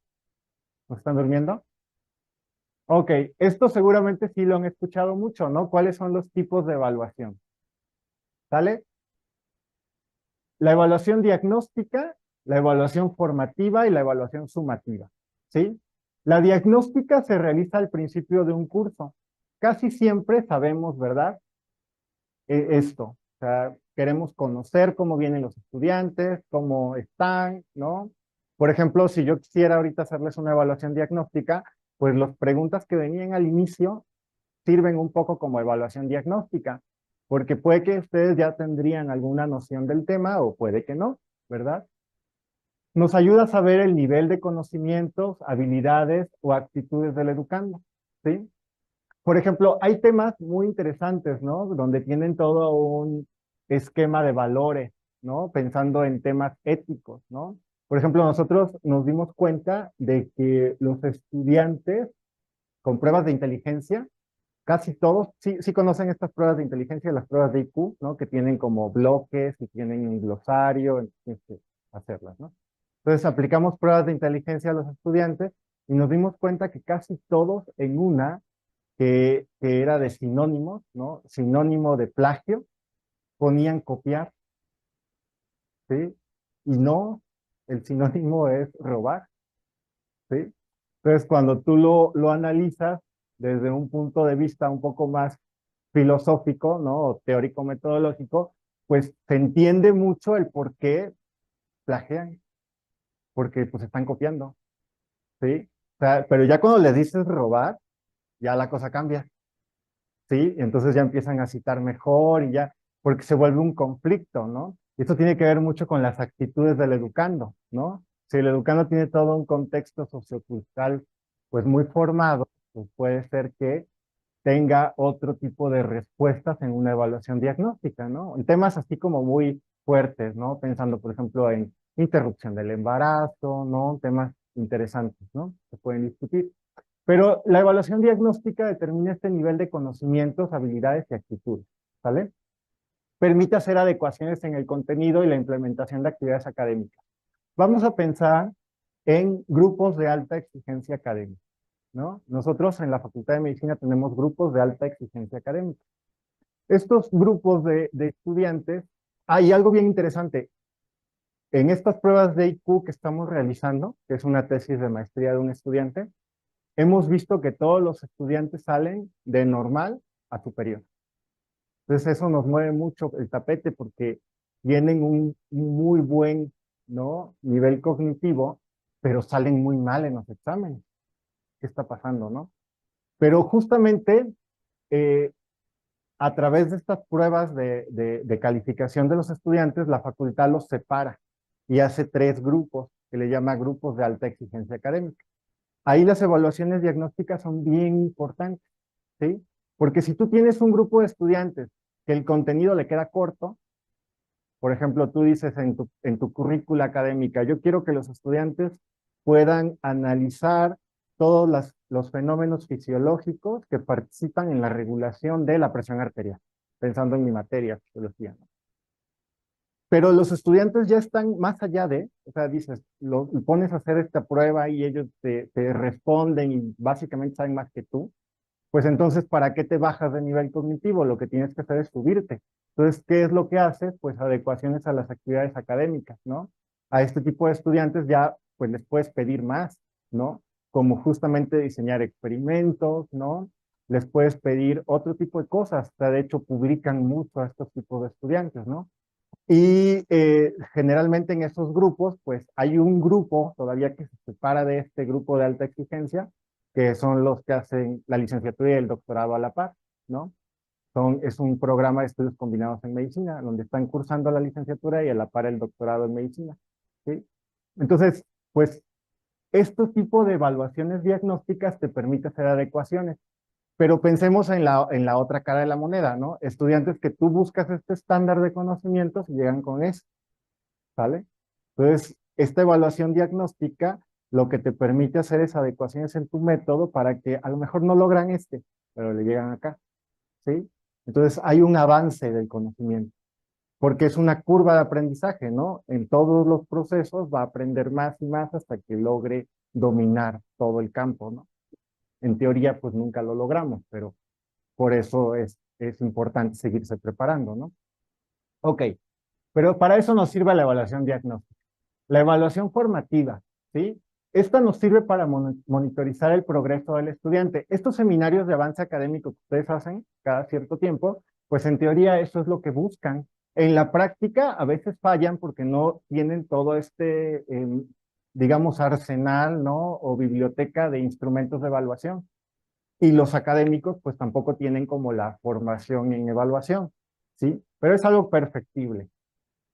¿No están durmiendo? Ok, esto seguramente sí lo han escuchado mucho, ¿no? ¿Cuáles son los tipos de evaluación? ¿Sale? La evaluación diagnóstica, la evaluación formativa y la evaluación sumativa, ¿sí? La diagnóstica se realiza al principio de un curso. Casi siempre sabemos, ¿verdad? Esto, o sea, queremos conocer cómo vienen los estudiantes, cómo están, ¿no? Por ejemplo, si yo quisiera ahorita hacerles una evaluación diagnóstica, pues las preguntas que venían al inicio sirven un poco como evaluación diagnóstica, porque puede que ustedes ya tendrían alguna noción del tema o puede que no, ¿verdad? Nos ayuda a saber el nivel de conocimientos, habilidades o actitudes del educando, ¿sí? Por ejemplo, hay temas muy interesantes, ¿no? Donde tienen todo un esquema de valores, ¿no? Pensando en temas éticos, ¿no? Por ejemplo, nosotros nos dimos cuenta de que los estudiantes con pruebas de inteligencia, casi todos, sí, sí conocen estas pruebas de inteligencia, las pruebas de IQ, ¿no? Que tienen como bloques y tienen un glosario, tienes que hacerlas, ¿no? Entonces aplicamos pruebas de inteligencia a los estudiantes y nos dimos cuenta que casi todos en una que era de sinónimos, ¿no? Sinónimo de plagio, ponían copiar, ¿sí? Y no, el sinónimo es robar, ¿sí? Entonces, cuando tú lo analizas desde un punto de vista un poco más filosófico, ¿no? O teórico-metodológico, pues se entiende mucho el por qué plagian, porque pues están copiando, ¿sí? O sea, pero ya cuando les dices robar, ya la cosa cambia, ¿sí? Entonces ya empiezan a citar mejor y ya, porque se vuelve un conflicto, ¿no? Y esto tiene que ver mucho con las actitudes del educando, ¿no? Si el educando tiene todo un contexto sociocultural, pues muy formado, pues puede ser que tenga otro tipo de respuestas en una evaluación diagnóstica, ¿no? En temas así como muy fuertes, ¿no? Pensando, por ejemplo, en interrupción del embarazo, ¿no? Temas interesantes, ¿no? Se pueden discutir. Pero la evaluación diagnóstica determina este nivel de conocimientos, habilidades y actitudes, ¿sale? Permite hacer adecuaciones en el contenido y la implementación de actividades académicas. Vamos a pensar en grupos de alta exigencia académica, ¿no? Nosotros en la Facultad de Medicina tenemos grupos de alta exigencia académica. Estos grupos de estudiantes, hay algo bien interesante. En estas pruebas de IQ que estamos realizando, que es una tesis de maestría de un estudiante, hemos visto que todos los estudiantes salen de normal a superior. Entonces eso nos mueve mucho el tapete porque tienen un muy buen, ¿no?, nivel cognitivo, pero salen muy mal en los exámenes. ¿Qué está pasando, no? Pero justamente eh, a través de estas pruebas de calificación de los estudiantes, la facultad los separa y hace 3 grupos que le llama grupos de alta exigencia académica. Ahí las evaluaciones diagnósticas son bien importantes, ¿sí? Porque si tú tienes un grupo de estudiantes que el contenido le queda corto, por ejemplo, tú dices en tu currícula académica, yo quiero que los estudiantes puedan analizar todos los fenómenos fisiológicos que participan en la regulación de la presión arterial, pensando en mi materia, fisiología, ¿no? Pero los estudiantes ya están más allá de, o sea, dices, lo pones a hacer esta prueba y ellos te responden y básicamente saben más que tú, pues entonces, ¿para qué te bajas de nivel cognitivo? Lo que tienes que hacer es subirte. Entonces, ¿qué es lo que haces? Pues adecuaciones a las actividades académicas, ¿no? A este tipo de estudiantes ya, pues les puedes pedir más, ¿no? Como justamente diseñar experimentos, ¿no? Les puedes pedir otro tipo de cosas. O sea, de hecho, publican mucho a estos tipos de estudiantes, ¿no? Y generalmente en esos grupos, pues hay un grupo todavía que se separa de este grupo de alta exigencia, que son los que hacen la licenciatura y el doctorado a la par, ¿no? Es un programa de estudios combinados en medicina, donde están cursando la licenciatura y a la par el doctorado en medicina, ¿sí? Entonces, pues, este tipo de evaluaciones diagnósticas te permite hacer adecuaciones. Pero pensemos en la otra cara de la moneda, ¿no? Estudiantes que tú buscas este estándar de conocimientos y llegan con eso, ¿sale? Entonces, esta evaluación diagnóstica lo que te permite hacer es adecuaciones en tu método para que a lo mejor no logran pero le llegan acá, ¿sí? Entonces, hay un avance del conocimiento, porque es una curva de aprendizaje, ¿no? En todos los procesos va a aprender más y más hasta que logre dominar todo el campo, ¿no? En teoría, pues nunca lo logramos, pero por eso es importante seguirse preparando, ¿no? Ok, pero para eso nos sirve la evaluación diagnóstica. La evaluación formativa, ¿sí? Esta nos sirve para monitorizar el progreso del estudiante. Estos seminarios de avance académico que ustedes hacen cada cierto tiempo, pues en teoría eso es lo que buscan. En la práctica a veces fallan porque no tienen todo este, digamos, arsenal, ¿no? O biblioteca de instrumentos de evaluación. Y los académicos pues tampoco tienen como la formación en evaluación, ¿sí? Pero es algo perfectible.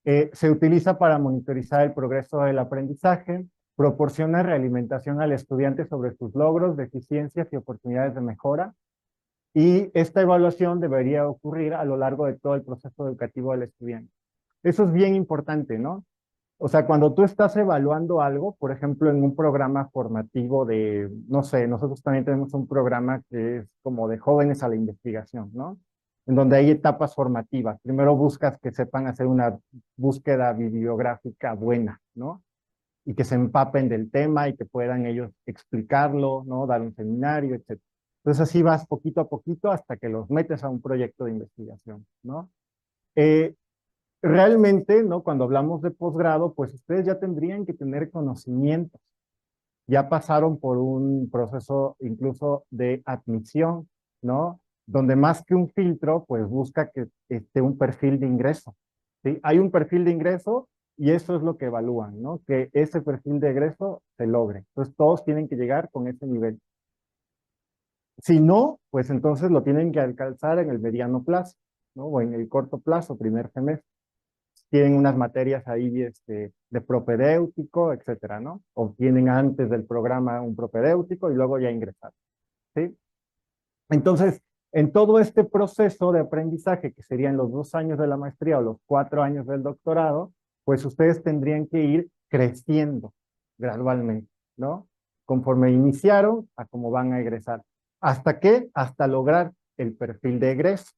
Se utiliza para monitorizar el progreso del aprendizaje, proporciona realimentación al estudiante sobre sus logros, deficiencias y oportunidades de mejora, y esta evaluación debería ocurrir a lo largo de todo el proceso educativo del estudiante. Eso es bien importante, ¿no? O sea, cuando tú estás evaluando algo, por ejemplo, en un programa formativo de, no sé, nosotros también tenemos un programa que es como de jóvenes a la investigación, ¿no? En donde hay etapas formativas. Primero buscas que sepan hacer una búsqueda bibliográfica buena, ¿no? Y que se empapen del tema y que puedan ellos explicarlo, ¿no? Dar un seminario, etc. Entonces así vas poquito a poquito hasta que los metes a un proyecto de investigación, ¿no? Eh, Realmente, ¿no? Cuando hablamos de posgrado, pues ustedes ya tendrían que tener conocimientos. Ya pasaron por un proceso incluso de admisión, ¿no? Donde más que un filtro, pues busca que esté un perfil de ingreso, ¿sí? Hay un perfil de ingreso y eso es lo que evalúan, ¿no? Que ese perfil de ingreso se logre. Entonces todos tienen que llegar con ese nivel. Si no, pues entonces lo tienen que alcanzar en el mediano plazo, ¿no? O en el corto plazo, primer semestre. Tienen unas materias ahí de propedéutico, etcétera, ¿no? O tienen antes del programa un propedéutico y luego ya ingresar, ¿sí? Entonces, en todo este proceso de aprendizaje, que serían los 2 años de la maestría o los 4 años del doctorado, pues ustedes tendrían que ir creciendo gradualmente, ¿no? Conforme iniciaron a cómo van a egresar. ¿Hasta qué? Hasta lograr el perfil de egreso,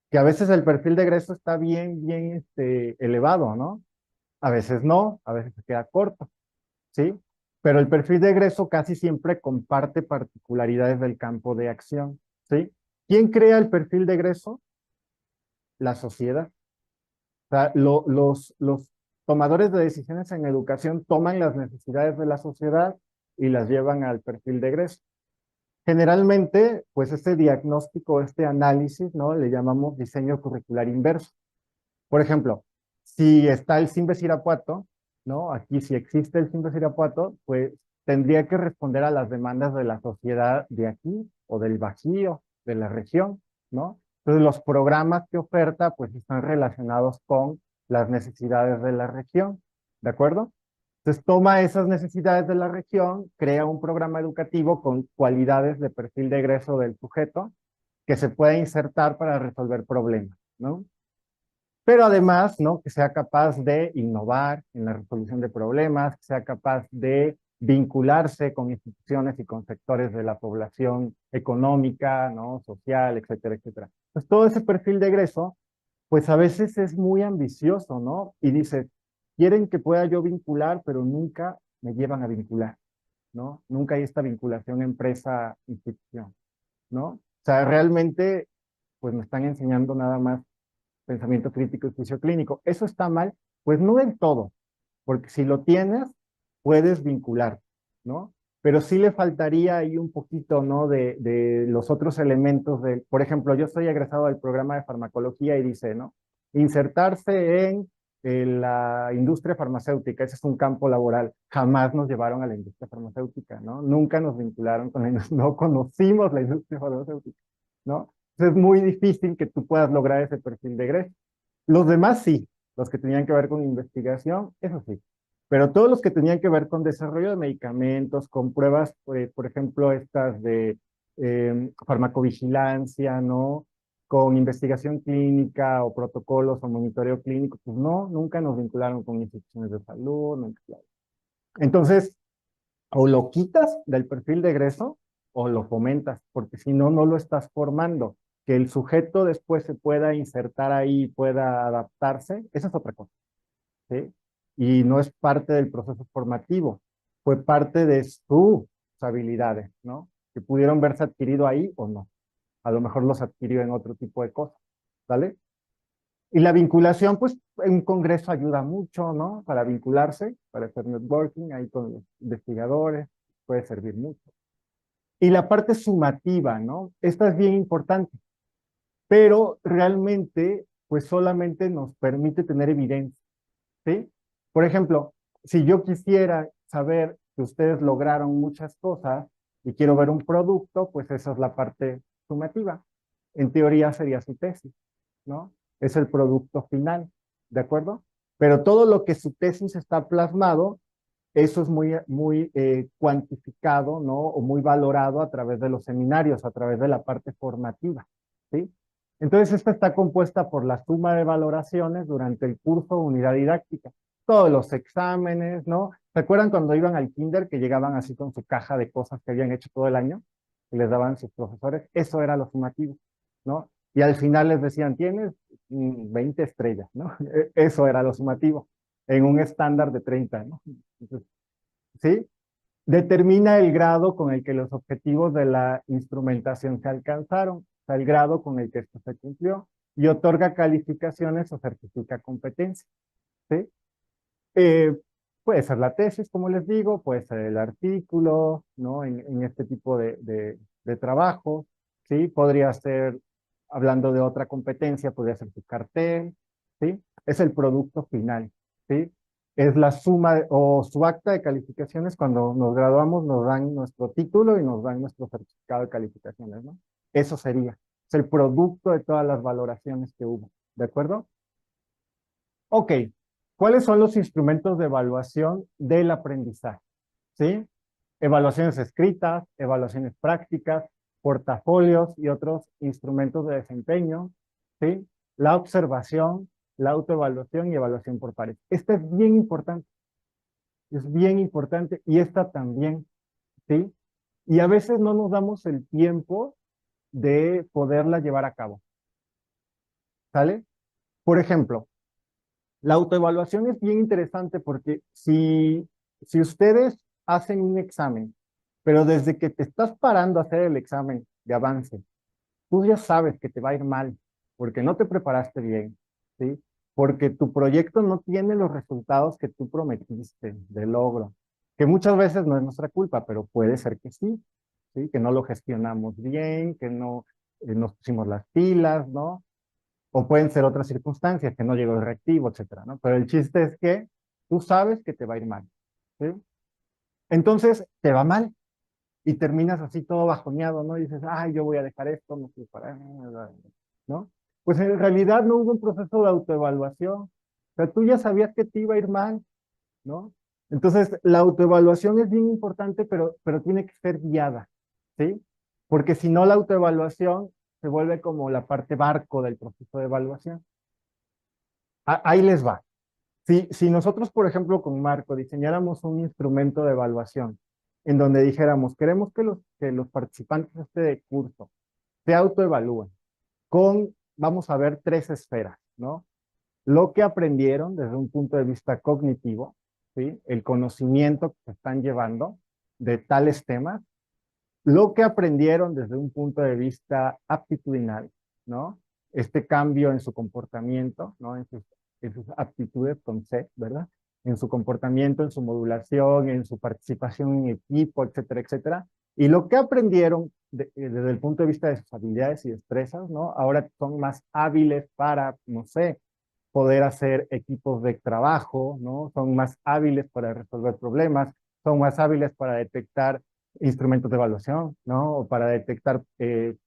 que a veces el perfil de egreso está bien elevado, ¿no? A veces no, a veces se queda corto, ¿sí? Pero el perfil de egreso casi siempre comparte particularidades del campo de acción, ¿sí? ¿Quién crea el perfil de egreso? La sociedad. O sea, los tomadores de decisiones en educación toman las necesidades de la sociedad y las llevan al perfil de egreso. Generalmente, pues este diagnóstico, este análisis, ¿no? Le llamamos diseño curricular inverso. Por ejemplo, si está el CIMBES Irapuato, ¿no? Aquí si existe el CIMBES Irapuato, pues tendría que responder a las demandas de la sociedad de aquí o del Bajío, de la región, ¿no? Entonces los programas que oferta pues están relacionados con las necesidades de la región, ¿de acuerdo? Entonces toma esas necesidades de la región, crea un programa educativo con cualidades de perfil de egreso del sujeto que se pueda insertar para resolver problemas, ¿no? Pero además, ¿no? Que sea capaz de innovar en la resolución de problemas, que sea capaz de vincularse con instituciones y con sectores de la población económica, ¿no? Social, etcétera, etcétera. Pues todo ese perfil de egreso, pues a veces es muy ambicioso, ¿no? Y dice, quieren que pueda yo vincular, pero nunca me llevan a vincular, ¿no? Nunca hay esta vinculación empresa-institución, ¿no? O sea, realmente, pues me están enseñando nada más pensamiento crítico y juicio clínico. ¿Eso está mal? Pues no del todo, porque si lo tienes, puedes vincular, ¿no? Pero sí le faltaría ahí un poquito, ¿no? De los otros elementos de, por ejemplo, yo soy egresado del programa de farmacología y dice, ¿no? Insertarse en la industria farmacéutica, ese es un campo laboral. Jamás nos llevaron a la industria farmacéutica, ¿no? Nunca nos vincularon con la industria, no conocimos la industria farmacéutica, ¿no? Entonces es muy difícil que tú puedas lograr ese perfil de egreso. Los demás sí, los que tenían que ver con investigación, eso sí. Pero todos los que tenían que ver con desarrollo de medicamentos, con pruebas, por ejemplo, estas de farmacovigilancia, ¿no? Con investigación clínica o protocolos o monitoreo clínico, pues no, nunca nos vincularon con instituciones de salud, nunca. Entonces, o lo quitas del perfil de egreso o lo fomentas, porque si no, no lo estás formando. Que el sujeto después se pueda insertar ahí, pueda adaptarse, esa es otra cosa, ¿sí? Y no es parte del proceso formativo, fue parte de sus habilidades, ¿no? Que pudieron verse adquirido ahí o no. A lo mejor los adquirió en otro tipo de cosas, ¿vale? Y la vinculación, pues, en un congreso ayuda mucho, ¿no? Para vincularse, para hacer networking ahí con los investigadores, puede servir mucho. Y la parte sumativa, ¿no? Esta es bien importante, pero realmente, pues solamente nos permite tener evidencia, ¿sí? Por ejemplo, si yo quisiera saber que ustedes lograron muchas cosas y quiero ver un producto, pues esa es la parte sumativa. En teoría sería su tesis, ¿no? Es el producto final, ¿de acuerdo? Pero todo lo que su tesis está plasmado, eso es muy cuantificado, ¿no? O muy valorado a través de los seminarios, a través de la parte formativa, ¿sí? Entonces, esta está compuesta por la suma de valoraciones durante el curso o unidad didáctica. Todos los exámenes, ¿no? ¿Se acuerdan cuando iban al kinder que llegaban así con su caja de cosas que habían hecho todo el año? Y les daban sus profesores. Eso era lo sumativo, ¿no? Y al final les decían, tienes 20 estrellas, ¿no? Eso era lo sumativo, en un estándar de 30, ¿no? Entonces, ¿sí? Determina el grado con el que los objetivos de la instrumentación se alcanzaron, o sea, el grado con el que esto se cumplió, y otorga calificaciones o certifica competencia, ¿sí? Eh, Puede ser la tesis, como les digo, puede ser el artículo, ¿no? En este tipo de trabajo, ¿sí? Podría ser, hablando de otra competencia, podría ser su cartel, ¿sí? Es el producto final, ¿sí? Es la suma o su acta de calificaciones. Cuando nos graduamos nos dan nuestro título y nos dan nuestro certificado de calificaciones, ¿no? Eso sería, es el producto de todas las valoraciones que hubo, ¿de acuerdo? Ok, ¿cuáles son los instrumentos de evaluación del aprendizaje? ¿Sí? Evaluaciones escritas, evaluaciones prácticas, portafolios y otros instrumentos de desempeño, ¿sí? La observación, la autoevaluación y evaluación por pares. Esta es bien importante y esta también, ¿sí? Y a veces no nos damos el tiempo de poderla llevar a cabo, ¿sale? Por ejemplo, la autoevaluación es bien interesante porque si ustedes hacen un examen, pero desde que te estás parando a hacer el examen de avance, tú ya sabes que te va a ir mal porque no te preparaste bien, ¿sí? Porque tu proyecto no tiene los resultados que tú prometiste de logro, que muchas veces no es nuestra culpa, pero puede ser que sí, ¿sí? Que no lo gestionamos bien, que no nos pusimos las pilas, ¿no? O pueden ser otras circunstancias, que no llegó el reactivo, etcétera, ¿no? Pero el chiste es que tú sabes que te va a ir mal, ¿sí? Entonces, te va mal y terminas así todo bajoneado, ¿no? Y dices, ay, yo voy a dejar esto, no quiero parar, ¿no? Pues en realidad no hubo un proceso de autoevaluación. O sea, tú ya sabías que te iba a ir mal, ¿no? Entonces, la autoevaluación es bien importante, pero tiene que ser guiada, ¿sí? Porque si no, la autoevaluación se vuelve como la parte barco del proceso de evaluación. Ahí les va. Si nosotros, por ejemplo, con Marco diseñáramos un instrumento de evaluación en donde dijéramos, queremos que los participantes de este curso se autoevalúen con, vamos a ver, tres esferas, ¿no? Lo que aprendieron desde un punto de vista cognitivo, ¿sí? El conocimiento que se están llevando de tales temas, lo que aprendieron desde un punto de vista aptitudinal, ¿no? Este cambio en su comportamiento, ¿no? En sus aptitudes con C, ¿verdad? En su comportamiento, en su modulación, en su participación en equipo, etcétera, etcétera. Y lo que aprendieron desde el punto de vista de sus habilidades y destrezas, ¿no? Ahora son más hábiles para, no sé, poder hacer equipos de trabajo, ¿no? Son más hábiles para resolver problemas, son más hábiles para detectar instrumentos de evaluación, ¿no? O para detectar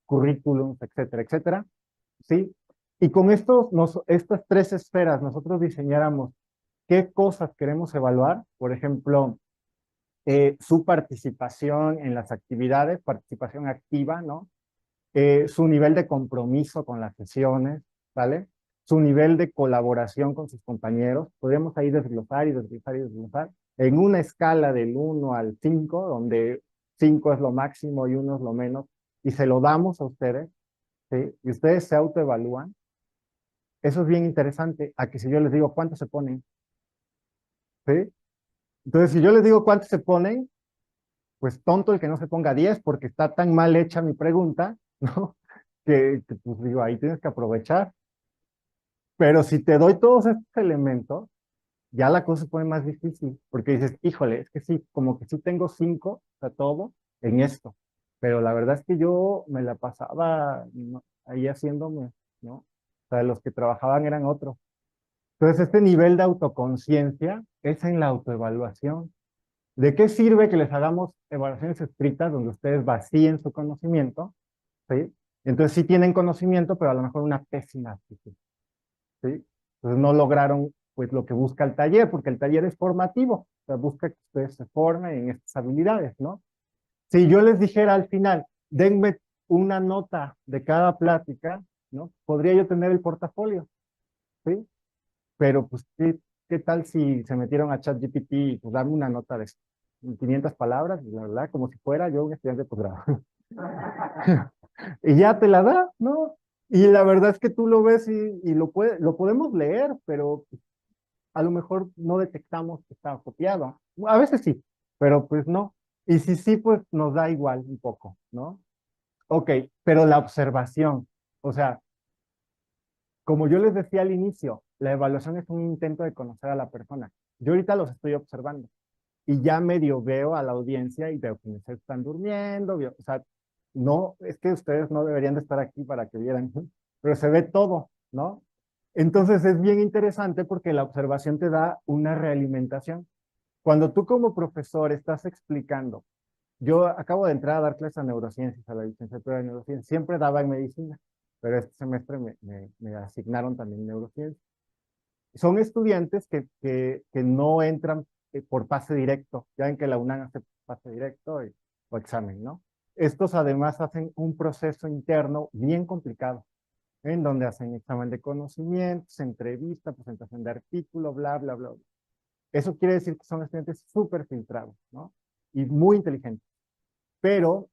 currículums, etcétera, etcétera, ¿sí? Y con estas tres esferas nosotros diseñáramos qué cosas queremos evaluar, por ejemplo, su participación en las actividades, participación activa, ¿no? Su nivel de compromiso con las sesiones, ¿vale? Su nivel de colaboración con sus compañeros. Podríamos ahí desglosar y desglosar y desglosar en una escala del 1 al 5, donde 5 es lo máximo y 1 es lo menos, y se lo damos a ustedes, ¿sí? Y ustedes se autoevalúan. Eso es bien interesante, a que si yo les digo cuántos se ponen, ¿sí? Entonces, si yo les digo cuántos se ponen, pues tonto el que no se ponga 10 porque está tan mal hecha mi pregunta, ¿no? Pues digo, ahí tienes que aprovechar. Pero si te doy todos estos elementos, ya la cosa se pone más difícil, porque dices, híjole, es que sí, como que sí tengo 5, o sea, todo en esto. Pero la verdad es que yo me la pasaba, ¿no? Ahí haciéndome, ¿no? O sea, los que trabajaban eran otros. Entonces, este nivel de autoconciencia es en la autoevaluación. ¿De qué sirve que les hagamos evaluaciones estrictas donde ustedes vacíen su conocimiento? ¿Sí? Entonces sí tienen conocimiento, pero a lo mejor una pésima actitud, ¿sí? Entonces no lograron pues lo que busca el taller, porque el taller es formativo, o sea, busca que ustedes se formen en estas habilidades, ¿no? Si yo les dijera al final, denme una nota de cada plática, ¿no? Podría yo tener el portafolio, ¿sí? Pero pues, ¿qué tal si se metieron a ChatGPT y pues darme una nota de 500 palabras? Y la verdad, como si fuera yo un estudiante de posgrado. Y ya te la da, ¿no? Y la verdad es que tú lo ves y lo podemos leer, pero a lo mejor no detectamos que está copiado. A veces sí, pero pues no. Y si sí, pues nos da igual un poco, ¿no? Ok, pero la observación, o sea, como yo les decía al inicio, la evaluación es un intento de conocer a la persona. Yo ahorita los estoy observando y ya medio veo a la audiencia y veo que se están durmiendo, o sea, no, es que ustedes no deberían de estar aquí para que vieran, pero se ve todo, ¿no? Entonces es bien interesante porque la observación te da una realimentación. Cuando tú como profesor estás explicando, yo acabo de entrar a dar clases a neurociencias, a la licenciatura de neurociencias, siempre daba en medicina, pero este semestre me asignaron también neurociencias. Son estudiantes que no entran por pase directo. Ya ven que la UNAM hace pase directo o examen, ¿no? Estos además hacen un proceso interno bien complicado, en donde hacen examen de conocimientos, entrevista, presentación de artículo, bla, bla, bla, bla. Eso quiere decir que son estudiantes súper filtrados, ¿no? Y muy inteligentes. Pero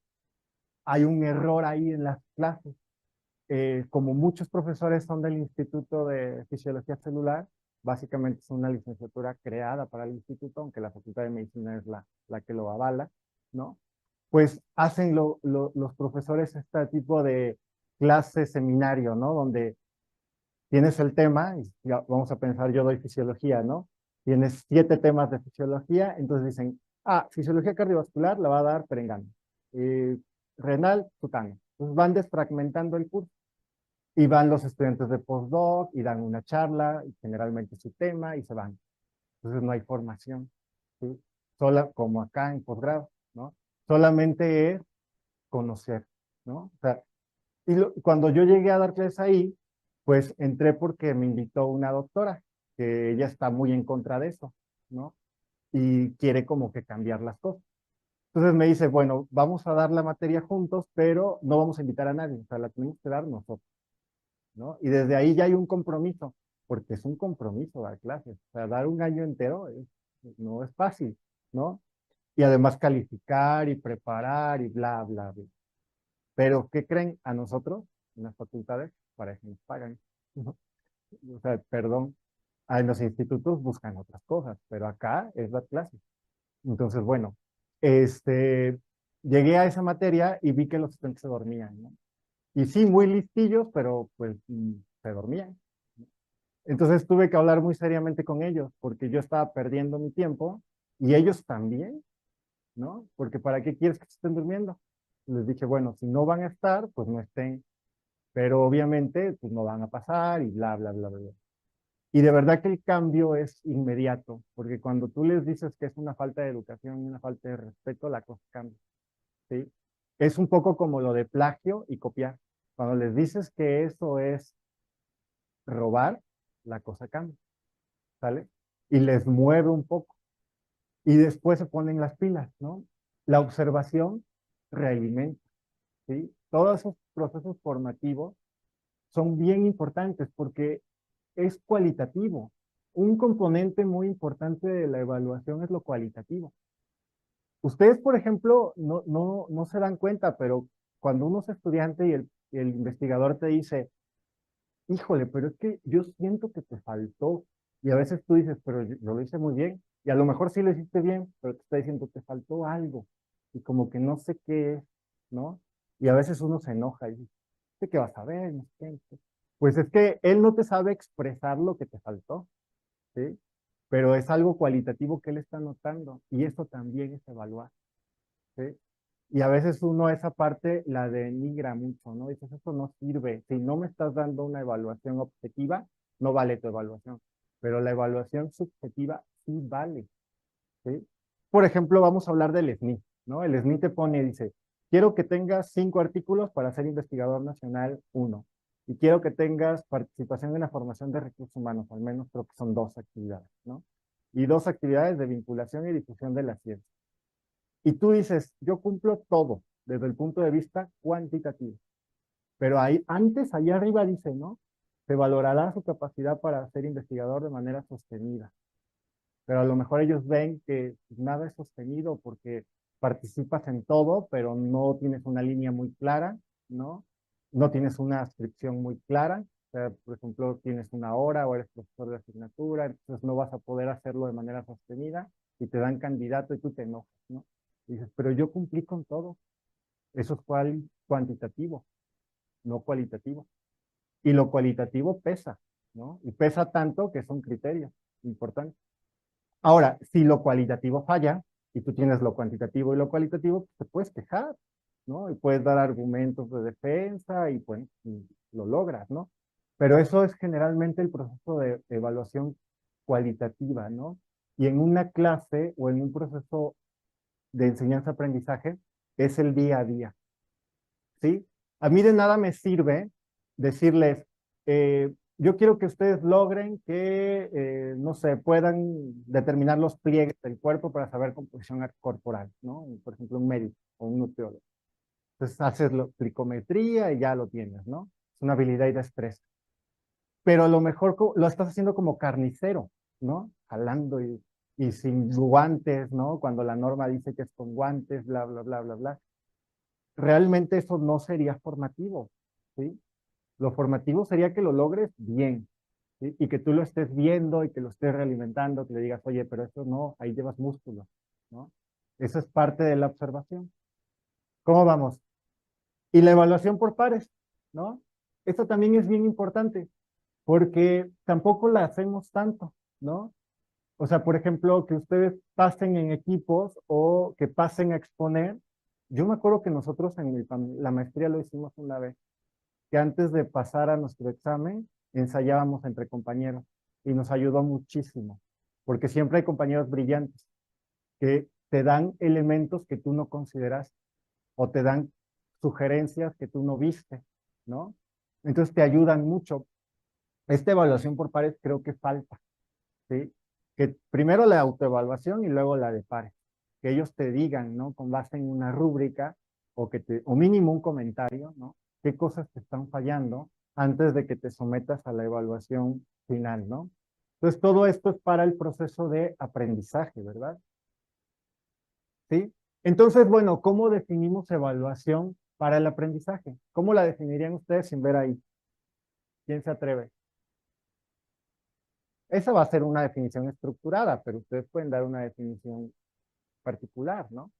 hay un error ahí en las clases. Como muchos profesores son del Instituto de Fisiología Celular, básicamente es una licenciatura creada para el instituto, aunque la Facultad de Medicina es la que lo avala, ¿no? Pues hacen los profesores este tipo de clase seminario, ¿no? Donde tienes el tema, y ya vamos a pensar, yo doy fisiología, ¿no? Tienes 7 temas de fisiología, entonces dicen, fisiología cardiovascular la va a dar perengano. Eh, Renal, sutano. Entonces van desfragmentando el curso. Y van los estudiantes de postdoc y dan una charla, y generalmente su tema, y se van. Entonces no hay formación, ¿sí? Sola, como acá en posgrado, ¿no? Solamente es conocer, ¿no? O sea, cuando yo llegué a dar clases ahí, pues entré porque me invitó una doctora, que ella está muy en contra de eso, ¿no? Y quiere como que cambiar las cosas. Entonces me dice, bueno, vamos a dar la materia juntos, pero no vamos a invitar a nadie, o sea, la tenemos que dar nosotros, ¿no? Y desde ahí ya hay un compromiso, porque es un compromiso dar clases, o sea, dar un año entero no es fácil, ¿no? Y además calificar y preparar y bla, bla, bla. Pero, ¿qué creen? A nosotros, en las facultades, para eso nos pagan, ¿no? O sea, perdón, en los institutos buscan otras cosas, pero acá es dar clases. Entonces, bueno, este, llegué a esa materia y vi que los estudiantes se dormían, ¿no? Y sí, muy listillos, pero pues se dormían. Entonces tuve que hablar muy seriamente con ellos, porque yo estaba perdiendo mi tiempo y ellos también, ¿no? Porque ¿para qué quieres que se estén durmiendo? Les dije, bueno, si no van a estar, pues no estén, pero obviamente pues no van a pasar y bla, bla, bla, bla. Y de verdad que el cambio es inmediato, porque cuando tú les dices que es una falta de educación, una falta de respeto, la cosa cambia, ¿sí? Es un poco como lo de plagio y copiar. Cuando les dices que eso es robar, la cosa cambia, ¿sale? Y les mueve un poco. Y después se ponen las pilas, ¿no? La observación realimenta, ¿sí? Todos esos procesos formativos son bien importantes porque es cualitativo. Un componente muy importante de la evaluación es lo cualitativo. Ustedes, por ejemplo, no se dan cuenta, pero cuando uno es estudiante y el investigador te dice, híjole, pero es que yo siento que te faltó. Y a veces tú dices, pero yo lo hice muy bien. Y a lo mejor sí lo hiciste bien, pero te está diciendo, te faltó algo. Y como que no sé qué es, ¿no? Y a veces uno se enoja y dice, ¿qué vas a ver? No sé qué, no sé". Pues es que él no te sabe expresar lo que te faltó, ¿sí? Pero es algo cualitativo que él está notando. Y eso también es evaluar, ¿sí? Y a veces uno esa parte la denigra mucho, ¿no? Dices, eso no sirve. Si no me estás dando una evaluación objetiva, no vale tu evaluación. Pero la evaluación subjetiva sí vale, ¿sí? Por ejemplo, vamos a hablar del SNI, ¿no? El SNI te pone, dice, quiero que tengas 5 artículos para ser investigador nacional uno. Y quiero que tengas participación en la formación de recursos humanos, al menos creo que son 2 actividades, ¿no? Y 2 actividades de vinculación y difusión de la ciencia. Y tú dices, yo cumplo todo desde el punto de vista cuantitativo. Pero ahí, antes, allá arriba dice, ¿no? Se valorará su capacidad para ser investigador de manera sostenida. Pero a lo mejor ellos ven que nada es sostenido porque participas en todo, pero no tienes una línea muy clara, ¿no? No tienes una adscripción muy clara. O sea, por ejemplo, tienes una hora o eres profesor de asignatura, entonces no vas a poder hacerlo de manera sostenida y te dan candidato y tú te enojas, ¿no? Y dices, pero yo cumplí con todo. Eso es cuantitativo, no cualitativo. Y lo cualitativo pesa, ¿no? Y pesa tanto que es un criterio importante. Ahora, si lo cualitativo falla y tú tienes lo cuantitativo y lo cualitativo, pues te puedes quejar, ¿no? Y puedes dar argumentos de defensa y pues lo logras, ¿no? Pero eso es generalmente el proceso de evaluación cualitativa, ¿no? Y en una clase o en un proceso de enseñanza-aprendizaje es el día a día, ¿sí? A mí de nada me sirve decirles, yo quiero que ustedes logren que, no sé, puedan determinar los pliegues del cuerpo para saber composición corporal, ¿no? Por ejemplo, un médico o un nutriólogo. Entonces haces plicometría y ya lo tienes, ¿no? Es una habilidad y destreza. Pero a lo mejor lo estás haciendo como carnicero, ¿no? Jalando y sin guantes, ¿no? Cuando la norma dice que es con guantes, bla, bla, bla, bla, bla. Realmente eso no sería formativo, ¿sí? Lo formativo sería que lo logres bien, ¿sí? Y que tú lo estés viendo y que lo estés realimentando, que le digas, oye, pero eso no, ahí llevas músculo, ¿no? Eso es parte de la observación. ¿Cómo vamos? Y la evaluación por pares, ¿no? Esto también es bien importante, porque tampoco la hacemos tanto, ¿no? O sea, por ejemplo, que ustedes pasen en equipos o que pasen a exponer. Yo me acuerdo que nosotros en la maestría lo hicimos una vez, que antes de pasar a nuestro examen ensayábamos entre compañeros y nos ayudó muchísimo, porque siempre hay compañeros brillantes que te dan elementos que tú no consideras o te dan sugerencias que tú no viste, ¿no? Entonces te ayudan mucho. Esta evaluación por pares creo que falta, ¿sí? Que primero la autoevaluación y luego la de pares. Que ellos te digan, ¿no? Con base en una rúbrica o mínimo un comentario, ¿no? ¿Qué cosas te están fallando antes de que te sometas a la evaluación final, ¿no? Entonces, todo esto es para el proceso de aprendizaje, ¿verdad? ¿Sí? Entonces, bueno, ¿cómo definimos evaluación para el aprendizaje? ¿Cómo la definirían ustedes sin ver ahí? ¿Quién se atreve? Esa va a ser una definición estructurada, pero ustedes pueden dar una definición particular, ¿no?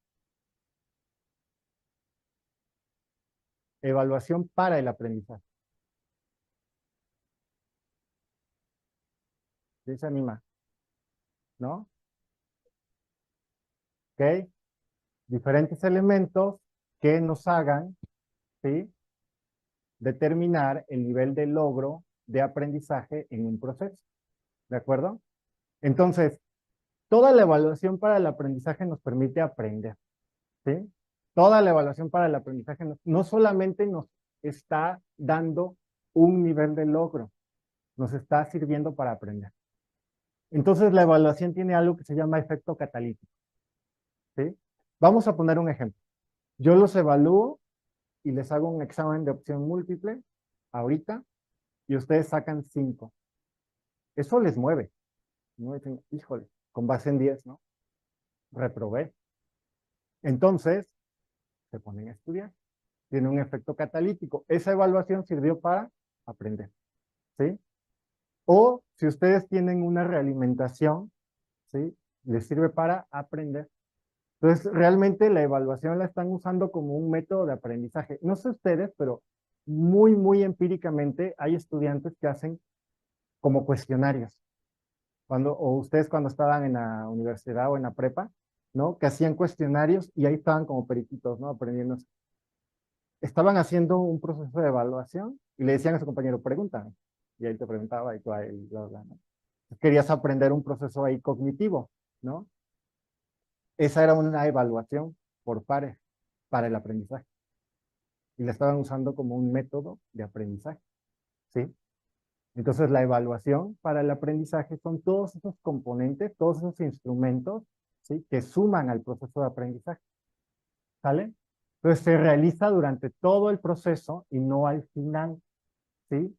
Evaluación para el aprendizaje. ¿Sí se anima? ¿No? ¿Ok? Diferentes elementos que nos hagan, ¿sí? Determinar el nivel de logro de aprendizaje en un proceso. ¿De acuerdo? Entonces, toda la evaluación para el aprendizaje nos permite aprender, ¿sí? Toda la evaluación para el aprendizaje no solamente nos está dando un nivel de logro, nos está sirviendo para aprender. Entonces, la evaluación tiene algo que se llama efecto catalítico, ¿sí? Vamos a poner un ejemplo. Yo los evalúo y les hago un examen de opción múltiple ahorita y ustedes sacan 5. Eso les mueve, ¿no? Dicen, híjole, con base en 10, ¿no? Reprobé. Entonces, se ponen a estudiar. Tiene un efecto catalítico. Esa evaluación sirvió para aprender, ¿sí? O si ustedes tienen una realimentación, ¿sí? Les sirve para aprender. Entonces, realmente la evaluación la están usando como un método de aprendizaje. No sé ustedes, pero muy, muy empíricamente hay estudiantes que hacen como cuestionarios. O ustedes cuando estaban en la universidad o en la prepa, ¿no? Que hacían cuestionarios y ahí estaban como periquitos, ¿no? Aprendiendo. Estaban haciendo un proceso de evaluación y le decían a su compañero, pregúntame. Y ahí te preguntaba y tú ahí, bla, bla, ¿no? Querías aprender un proceso ahí cognitivo, ¿no? Esa era una evaluación por pares para el aprendizaje y la estaban usando como un método de aprendizaje, ¿sí? Entonces la evaluación para el aprendizaje son todos esos componentes, todos esos instrumentos, ¿sí? Que suman al proceso de aprendizaje, ¿sale? Entonces se realiza durante todo el proceso y no al final, ¿sí?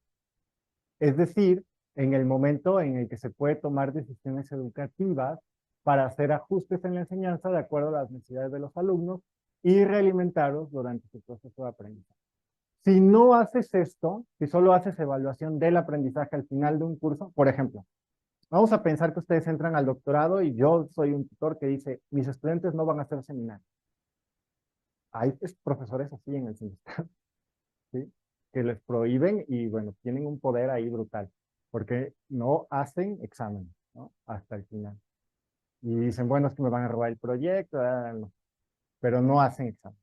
Es decir, en el momento en el que se puede tomar decisiones educativas para hacer ajustes en la enseñanza de acuerdo a las necesidades de los alumnos y realimentarlos durante su proceso de aprendizaje. Si no haces esto, si solo haces evaluación del aprendizaje al final de un curso, por ejemplo, vamos a pensar que ustedes entran al doctorado y yo soy un tutor que dice, mis estudiantes no van a hacer seminario. Hay profesores así en el semestre, ¿sí? Que les prohíben y bueno, tienen un poder ahí brutal, porque no hacen examen, ¿no? Hasta el final. Y dicen, bueno, es que me van a robar el proyecto, no. Pero no hacen examen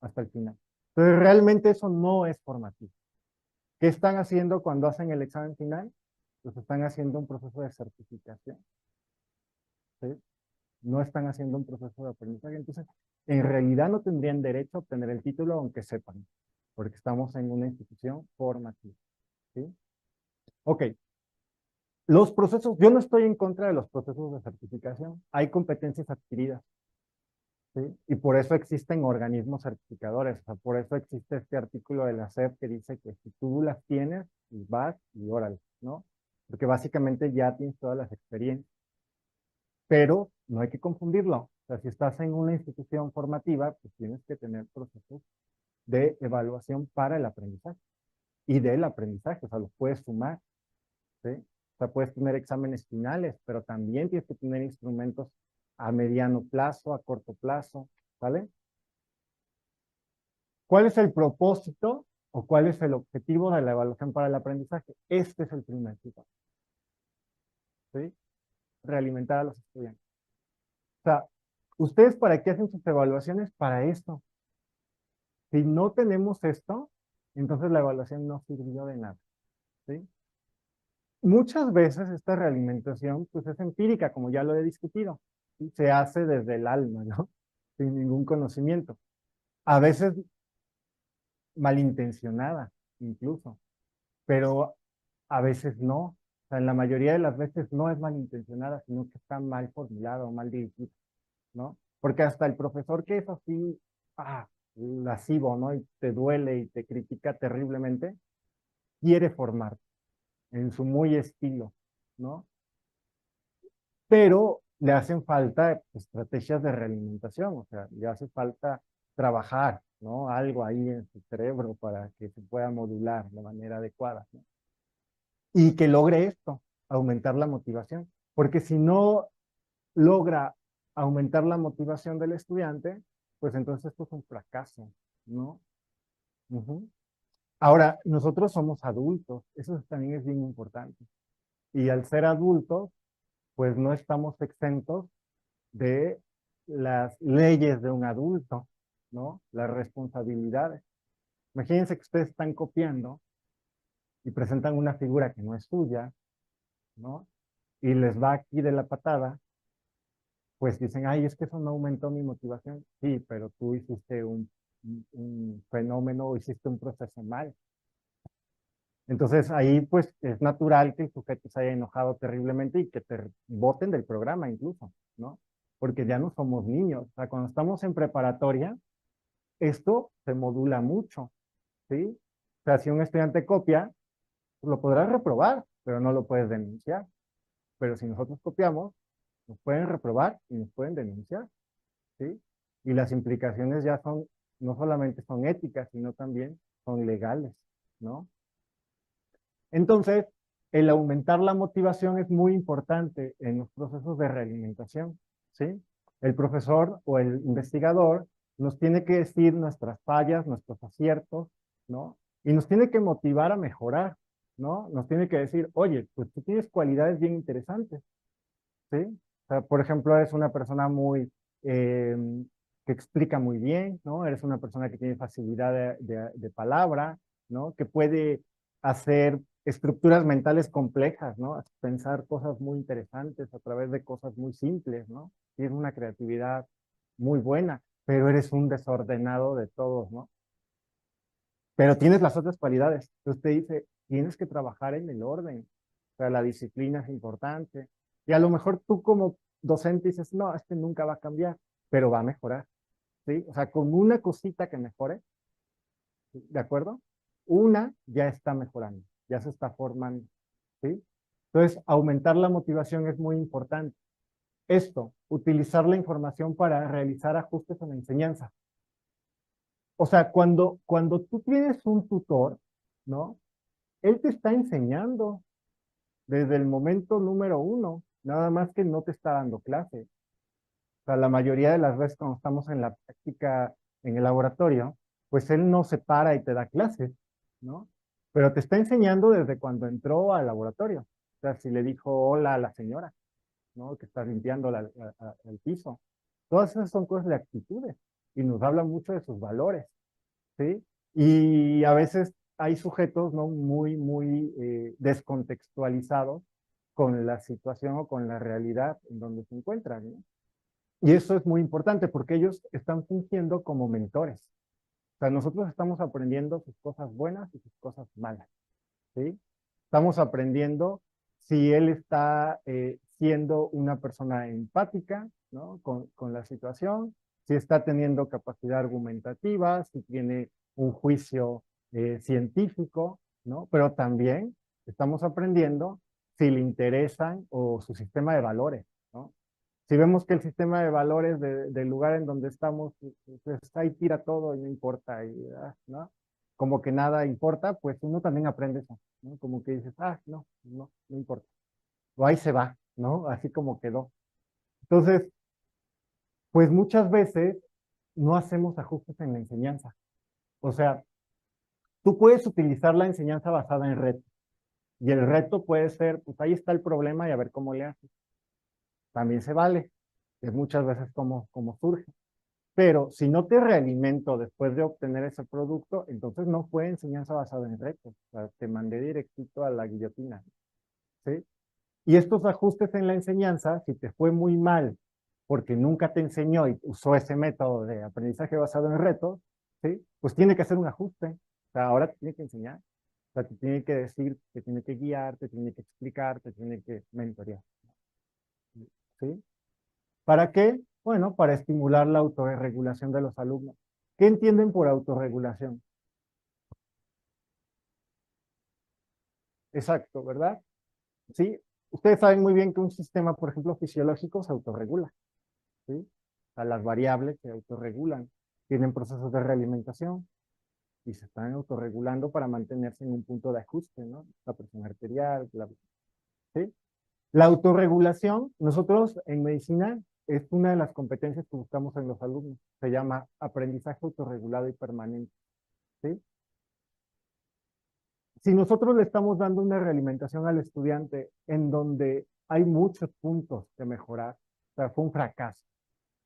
hasta el final. Entonces, realmente eso no es formativo. ¿Qué están haciendo cuando hacen el examen final? Pues están haciendo un proceso de certificación, ¿sí? No están haciendo un proceso de aprendizaje. Entonces, en realidad no tendrían derecho a obtener el título aunque sepan, porque estamos en una institución formativa, ¿sí? Ok, los procesos, yo no estoy en contra de los procesos de certificación, hay competencias adquiridas, ¿sí? Y por eso existen organismos certificadores, o sea, por eso existe este artículo de la SEP que dice que si tú las tienes, y vas y órale, ¿no? Porque básicamente ya tienes todas las experiencias, pero no hay que confundirlo. O sea, si estás en una institución formativa, pues tienes que tener procesos de evaluación para el aprendizaje y del aprendizaje, o sea, los puedes sumar, ¿sí? O sea, puedes tener exámenes finales, pero también tienes que tener instrumentos a mediano plazo, a corto plazo, ¿vale? ¿Cuál es el propósito o cuál es el objetivo de la evaluación para el aprendizaje? Este es el primer tipo, ¿sí? realimentar a los estudiantes. O sea, ¿ustedes para qué hacen sus evaluaciones? Para esto. Si no tenemos esto, entonces la evaluación no sirvió de nada, ¿sí? Muchas veces esta realimentación pues es empírica, como ya lo he discutido, ¿sí? Se hace desde el alma, ¿no? Sin ningún conocimiento. A veces malintencionada, incluso, pero a veces no. O sea, en la mayoría de las veces no es malintencionada, sino que está mal formulada o mal dirigida, ¿no? Porque hasta el profesor que es así, lascivo, ¿no? Y te duele y te critica terriblemente, quiere formar en su muy estilo, ¿no? Pero le hacen falta estrategias de realimentación, o sea, le hace falta trabajar, ¿no? Algo ahí en su cerebro para que se pueda modular de manera adecuada, ¿no? Y que logre esto, aumentar la motivación. Porque si no logra aumentar la motivación del estudiante, pues entonces esto es un fracaso, ¿no? Uh-huh. Ahora, nosotros somos adultos, eso también es bien importante. Y al ser adultos, pues no estamos exentos de las leyes de un adulto, ¿no? Las responsabilidades. Imagínense que ustedes están copiando y presentan una figura que no es suya, ¿no? Y les va aquí de la patada, pues dicen, ay, es que eso no aumentó mi motivación. Sí, pero tú hiciste un fenómeno o hiciste un proceso mal. Entonces ahí pues es natural que el sujeto se haya enojado terriblemente y que te boten del programa incluso, ¿no? Porque ya no somos niños. O sea, cuando estamos en preparatoria, esto se modula mucho, ¿sí? O sea, si un estudiante copia, pues lo podrás reprobar, pero no lo puedes denunciar. Pero si nosotros copiamos, nos pueden reprobar y nos pueden denunciar, ¿sí? Y las implicaciones ya son, no solamente son éticas, sino también son legales, ¿no? Entonces, el aumentar la motivación es muy importante en los procesos de realimentación, ¿sí? El profesor o el investigador nos tiene que decir nuestras fallas, nuestros aciertos, ¿no? Y nos tiene que motivar a mejorar, ¿no? Nos tiene que decir, oye, pues tú tienes cualidades bien interesantes, ¿sí? O sea, por ejemplo, eres una persona muy, eh, que explica muy bien, ¿no? Eres una persona que tiene facilidad de palabra, ¿no? Que puede hacer estructuras mentales complejas, ¿no? Pensar cosas muy interesantes a través de cosas muy simples, ¿no? Tienes una creatividad muy buena, pero eres un desordenado de todos, ¿no? Pero tienes las otras cualidades. Entonces te dice, tienes que trabajar en el orden. O sea, la disciplina es importante. Y a lo mejor tú como docente dices, no, este nunca va a cambiar, pero va a mejorar, ¿sí? O sea, con una cosita que mejore, ¿de acuerdo? Una ya está mejorando, ya se está formando, ¿sí? Entonces, aumentar la motivación es muy importante. Esto, utilizar la información para realizar ajustes en la enseñanza. O sea, cuando tú tienes un tutor, ¿no? Él te está enseñando desde el momento número uno, nada más que no te está dando clase. O sea, la mayoría de las veces cuando estamos en la práctica en el laboratorio, pues él no se para y te da clases, ¿no? Pero te está enseñando desde cuando entró al laboratorio. O sea, si le dijo hola a la señora, ¿no? Que está limpiando el piso. Todas esas son cosas de actitudes y nos habla mucho de sus valores, ¿sí? Y a veces hay sujetos, ¿no? Muy descontextualizados con la situación o con la realidad en donde se encuentran, ¿no? Y eso es muy importante porque ellos están fungiendo como mentores. O sea, nosotros estamos aprendiendo sus cosas buenas y sus cosas malas, ¿sí? Estamos aprendiendo si él está siendo una persona empática, ¿no? Con la situación, si está teniendo capacidad argumentativa, si tiene un juicio científico, ¿no? Pero también estamos aprendiendo si le interesan o su sistema de valores, ¿no? Si vemos que el sistema de valores del lugar en donde estamos, pues ahí tira todo y no importa, ¿no? Como que nada importa, pues uno también aprende eso, ¿no? Como que dices, no importa. O ahí se va, ¿no? Así como quedó. Entonces, pues muchas veces no hacemos ajustes en la enseñanza. O sea, tú puedes utilizar la enseñanza basada en retos. Y el reto puede ser, pues ahí está el problema y a ver cómo le haces. también se vale, es muchas veces como surge. Pero si no te realimento después de obtener ese producto, entonces no fue enseñanza basada en retos. O sea, te mandé directito a la guillotina, ¿sí? Y estos ajustes en la enseñanza, si te fue muy mal porque nunca te enseñó y usó ese método de aprendizaje basado en retos, ¿sí? Pues tiene que hacer un ajuste. O sea, ahora te tiene que enseñar. O sea, te tiene que decir, te tiene que guiar, te tiene que explicar, te tiene que mentorear, ¿sí? ¿Para qué? Bueno, para estimular la autorregulación de los alumnos. ¿Qué entienden por autorregulación? Exacto, ¿verdad? Sí. Ustedes saben muy bien que un sistema, por ejemplo, fisiológico se autorregula, ¿sí? O sea, las variables se autorregulan, tienen procesos de realimentación y se están autorregulando para mantenerse en un punto de ajuste, ¿no? La presión arterial, ¿sí? La autorregulación, nosotros en medicina, es una de las competencias que buscamos en los alumnos. Se llama aprendizaje autorregulado y permanente, ¿sí? Si nosotros le estamos dando una realimentación al estudiante en donde hay muchos puntos de mejorar, o sea, fue un fracaso,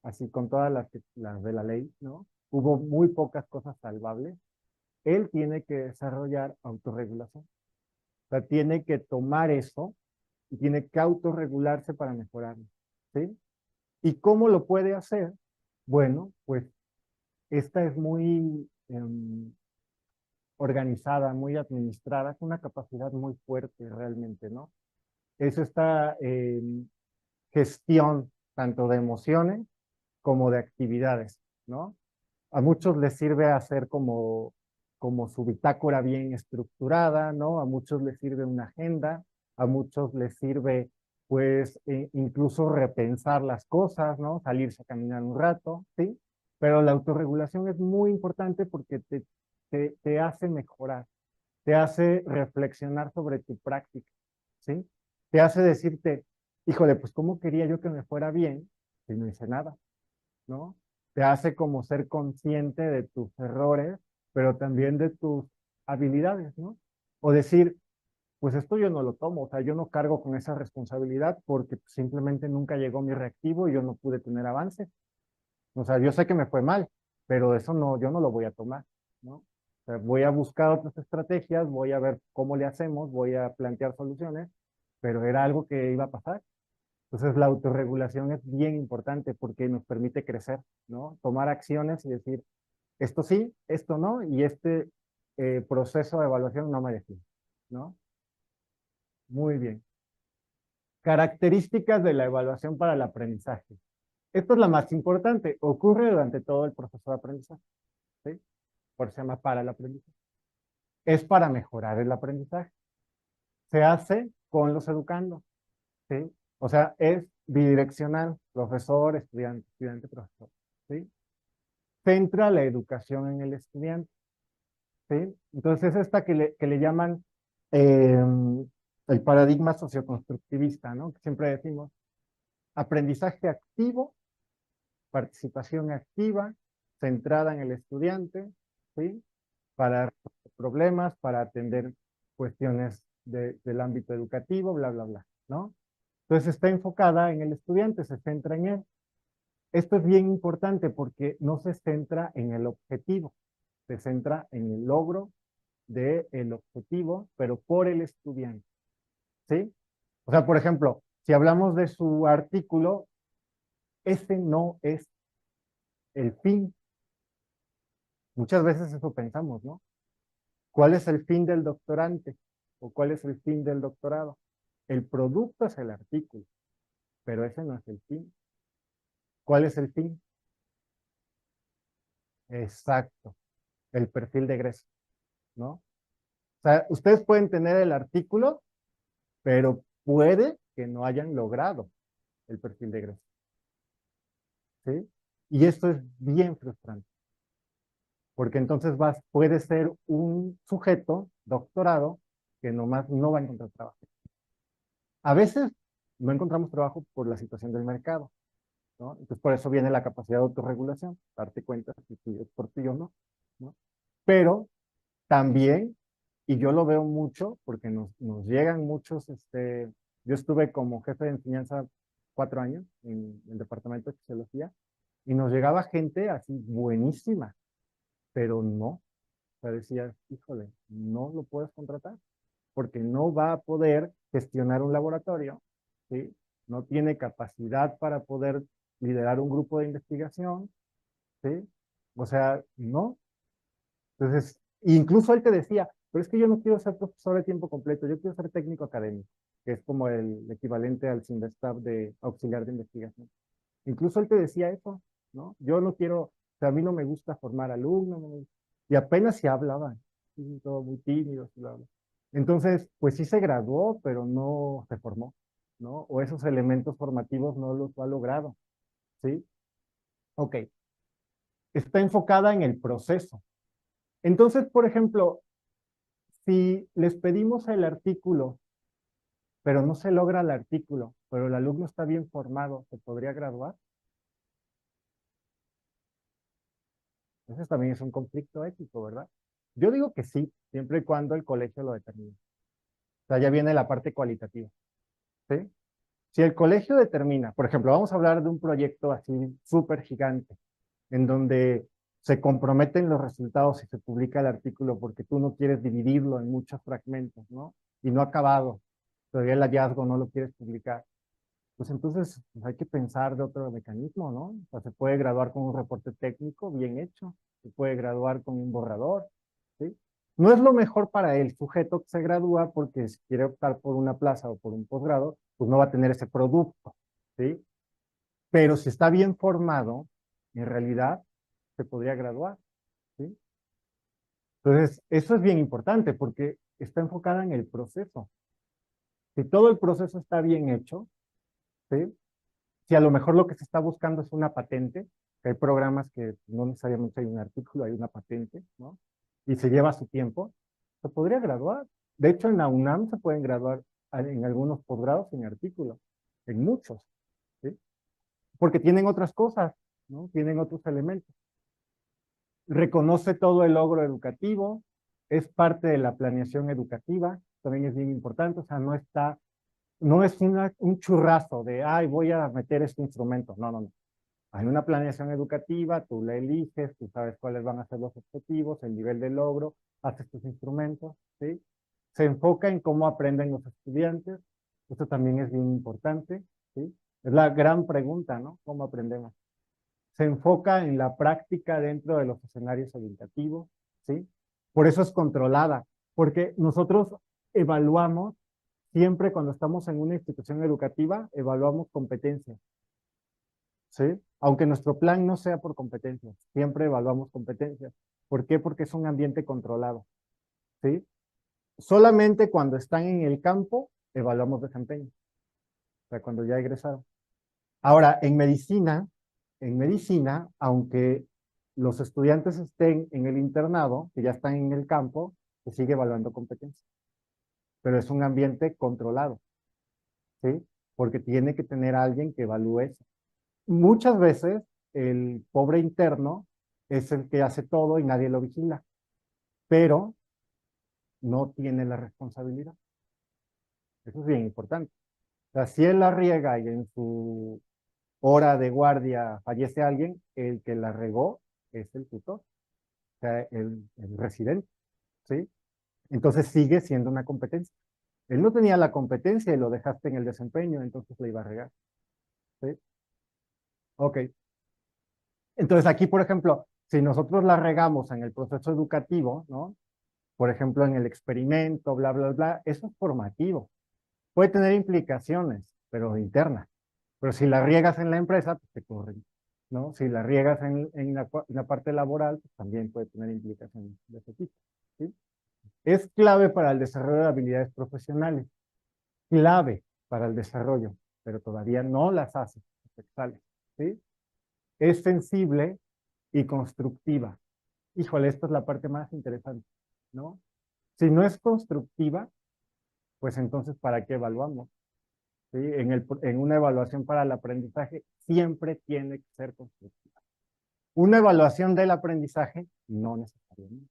así con todas las de la ley, ¿no? Hubo muy pocas cosas salvables. Él tiene que desarrollar autorregulación. O sea, tiene que tomar eso y tiene que autorregularse para mejorarlo, ¿sí? ¿Y cómo lo puede hacer? Bueno, pues esta es muy organizada, muy administrada, con una capacidad muy fuerte realmente, ¿no? Es esta gestión tanto de emociones como de actividades, ¿no? A muchos les sirve hacer como su bitácora bien estructurada, ¿no? A muchos les sirve una agenda, a muchos les sirve, pues, incluso repensar las cosas, ¿no? Salirse a caminar un rato, ¿sí? Pero la autorregulación es muy importante porque te hace mejorar, te hace reflexionar sobre tu práctica, ¿sí? Te hace decirte, híjole, pues, ¿cómo quería yo que me fuera bien si no hice nada? ¿No? Te hace como ser consciente de tus errores, pero también de tus habilidades, ¿no? O decir, pues esto yo no lo tomo, o sea, yo no cargo con esa responsabilidad porque simplemente nunca llegó mi reactivo y yo no pude tener avance. O sea, yo sé que me fue mal, pero eso no, yo no lo voy a tomar, ¿no? O sea, voy a buscar otras estrategias, voy a ver cómo le hacemos, voy a plantear soluciones, pero era algo que iba a pasar. Entonces, la autorregulación es bien importante porque nos permite crecer, ¿no? Tomar acciones y decir, esto sí, esto no, y este proceso de evaluación no me define, ¿no? Muy bien. Características de la evaluación para el aprendizaje. Esta es la más importante. Ocurre durante todo el proceso de aprendizaje, ¿sí? Por eso se llama para el aprendizaje. Es para mejorar el aprendizaje. Se hace con los educandos, ¿sí? O sea, es bidireccional, profesor, estudiante, estudiante, profesor, ¿sí? Centra la educación en el estudiante, ¿sí? Entonces es esta que le llaman eh, el paradigma socioconstructivista, ¿no? Que siempre decimos aprendizaje activo, participación activa, centrada en el estudiante, ¿sí? Para resolver problemas, para atender cuestiones del ámbito educativo, bla, bla, bla, ¿no? Entonces está enfocada en el estudiante, se centra en él. Esto es bien importante porque no se centra en el objetivo, se centra en el logro del objetivo, pero por el estudiante, ¿sí? O sea, por ejemplo, si hablamos de su artículo, ese no es el fin. Muchas veces eso pensamos, ¿no? ¿Cuál es el fin del doctorante? ¿O cuál es el fin del doctorado? El producto es el artículo, pero ese no es el fin. ¿Cuál es el fin? Exacto, el perfil de egreso, ¿no? O sea, ustedes pueden tener el artículo, pero puede que no hayan logrado el perfil de egreso, ¿sí? Y esto es bien frustrante, porque entonces puede ser un sujeto doctorado que nomás no va a encontrar trabajo. A veces no encontramos trabajo por la situación del mercado, ¿no? Entonces por eso viene la capacidad de autorregulación, darte cuenta si es por ti o no, ¿no? Pero también, y yo lo veo mucho, porque nos llegan muchos, yo estuve como jefe de enseñanza 4 años en el departamento de fisiología y nos llegaba gente así buenísima, pero no, o sea, decías, híjole, no lo puedes contratar porque no va a poder gestionar un laboratorio, ¿sí? No tiene capacidad para poder liderar un grupo de investigación, ¿sí? O sea, no. Entonces, incluso él te decía, pero es que yo no quiero ser profesor de tiempo completo, yo quiero ser técnico académico, que es como el equivalente al CINVESTAB de auxiliar de investigación. Incluso él te decía eso, ¿no? Yo no quiero, o sea, a mí no me gusta formar alumnos, y apenas se hablaban, y todo muy tímidos, bla, bla. Entonces, pues sí se graduó, pero no se formó, ¿no? O esos elementos formativos no los ha logrado, ¿sí? Ok, está enfocada en el proceso. Entonces, por ejemplo, si les pedimos el artículo, pero no se logra el artículo, pero el alumno está bien formado, ¿se podría graduar? Ese también es un conflicto ético, ¿verdad? Yo digo que sí, siempre y cuando el colegio lo determine. O sea, ya viene la parte cualitativa, ¿sí? Si el colegio determina, por ejemplo, vamos a hablar de un proyecto así súper gigante, en donde se comprometen los resultados y se publica el artículo porque tú no quieres dividirlo en muchos fragmentos, ¿no? Y no ha acabado, todavía el hallazgo no lo quieres publicar. Pues entonces pues hay que pensar de otro mecanismo, ¿no? O sea, se puede graduar con un reporte técnico bien hecho, se puede graduar con un borrador, ¿sí? No es lo mejor para el sujeto que se gradúa porque si quiere optar por una plaza o por un posgrado, pues no va a tener ese producto, ¿sí? Pero si está bien formado, en realidad se podría graduar, ¿sí? Entonces, eso es bien importante porque está enfocada en el proceso. Si todo el proceso está bien hecho, ¿sí? Si a lo mejor lo que se está buscando es una patente, que hay programas que no necesariamente hay un artículo, hay una patente, ¿no? Y se lleva su tiempo, se podría graduar. De hecho, en la UNAM se pueden graduar en algunos posgrados en artículos, en muchos, ¿sí? Porque tienen otras cosas, ¿no? Tienen otros elementos. Reconoce todo el logro educativo, es parte de la planeación educativa, también es bien importante, o sea, no es un churrazo de, ay, voy a meter este instrumento, no, no, no. Hay una planeación educativa, tú la eliges, tú sabes cuáles van a ser los objetivos, el nivel de logro, haces tus instrumentos, ¿sí? Se enfoca en cómo aprenden los estudiantes, esto también es bien importante, ¿sí? Es la gran pregunta, ¿no? ¿Cómo aprendemos? Se enfoca en la práctica dentro de los escenarios educativos, ¿sí? Por eso es controlada, porque nosotros evaluamos siempre cuando estamos en una institución educativa, evaluamos competencias, ¿sí? Aunque nuestro plan no sea por competencias, siempre evaluamos competencias. ¿Por qué? Porque es un ambiente controlado, ¿sí? Solamente cuando están en el campo evaluamos desempeño, o sea, cuando ya egresaron. Ahora, en medicina, aunque los estudiantes estén en el internado, que ya están en el campo, se sigue evaluando competencia, pero es un ambiente controlado, ¿sí? Porque tiene que tener a alguien que evalúe eso. Muchas veces el pobre interno es el que hace todo y nadie lo vigila, pero no tiene la responsabilidad. Eso es bien importante. O sea, si él la riega y en su hora de guardia fallece alguien, el que la regó es el tutor, o sea, el residente, ¿sí? Entonces sigue siendo una competencia. Él no tenía la competencia y lo dejaste en el desempeño, entonces le iba a regar, ¿sí? Ok. Entonces aquí, por ejemplo, si nosotros la regamos en el proceso educativo, ¿no? Por ejemplo, en el experimento, bla, bla, bla, eso es formativo. Puede tener implicaciones, pero internas. Pero si la riegas en la empresa, pues te corren, ¿no? Si la riegas en la parte laboral, pues también puede tener implicaciones de ese tipo, ¿sí? Es clave para el desarrollo de habilidades profesionales, clave para el desarrollo, pero todavía no las hace, ¿sí? Es sensible y constructiva. Híjole, esta es la parte más interesante, ¿no? Si no es constructiva, pues entonces, ¿para qué evaluamos? ¿Sí? En una evaluación para el aprendizaje siempre tiene que ser constructiva. Una evaluación del aprendizaje, no necesariamente,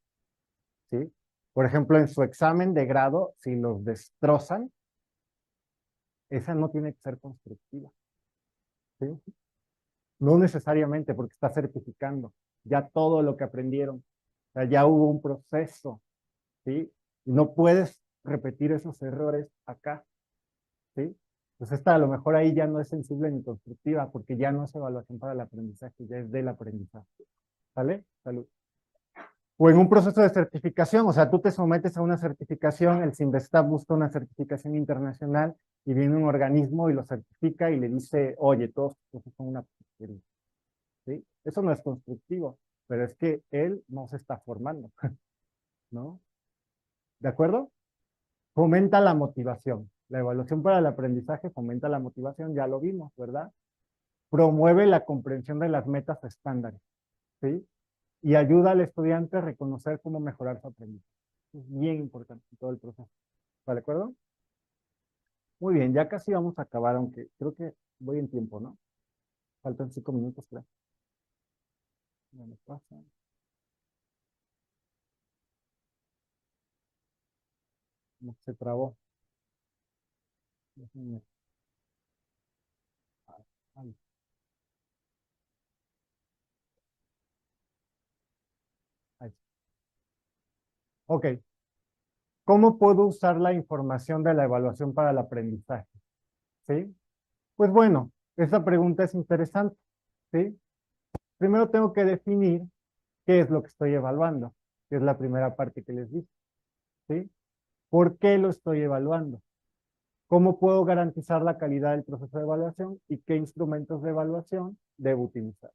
¿sí? Por ejemplo, en su examen de grado, si los destrozan, esa no tiene que ser constructiva, ¿sí? No necesariamente porque está certificando ya todo lo que aprendieron. O sea, ya hubo un proceso, ¿sí? Y no puedes repetir esos errores acá, ¿sí? Pues esta a lo mejor ahí ya no es sensible ni constructiva porque ya no es evaluación para el aprendizaje, ya es del aprendizaje. ¿Sale? Salud. O en un proceso de certificación, o sea, tú te sometes a una certificación, el Sinvestap busca una certificación internacional y viene un organismo y lo certifica y le dice, oye, todos son una porquería, ¿sí? Eso no es constructivo, pero es que él no se está formando, ¿no? ¿De acuerdo? Fomenta la motivación. La evaluación para el aprendizaje fomenta la motivación, ya lo vimos, ¿verdad? Promueve la comprensión de las metas estándares, ¿sí? Y ayuda al estudiante a reconocer cómo mejorar su aprendizaje. Es bien importante en todo el proceso. ¿Está de acuerdo? Muy bien, ya casi vamos a acabar, aunque creo que voy en tiempo, ¿no? Faltan 5 minutos, creo. Ya me pasa. No se trabó. Déjenme- ay, ay. Ok. ¿Cómo puedo usar la información de la evaluación para el aprendizaje? ¿Sí? Pues bueno, esa pregunta es interesante. ¿Sí? Primero tengo que definir qué es lo que estoy evaluando, que es la primera parte que les dije. ¿Sí? ¿Por qué lo estoy evaluando? ¿Cómo puedo garantizar la calidad del proceso de evaluación y qué instrumentos de evaluación debo utilizar?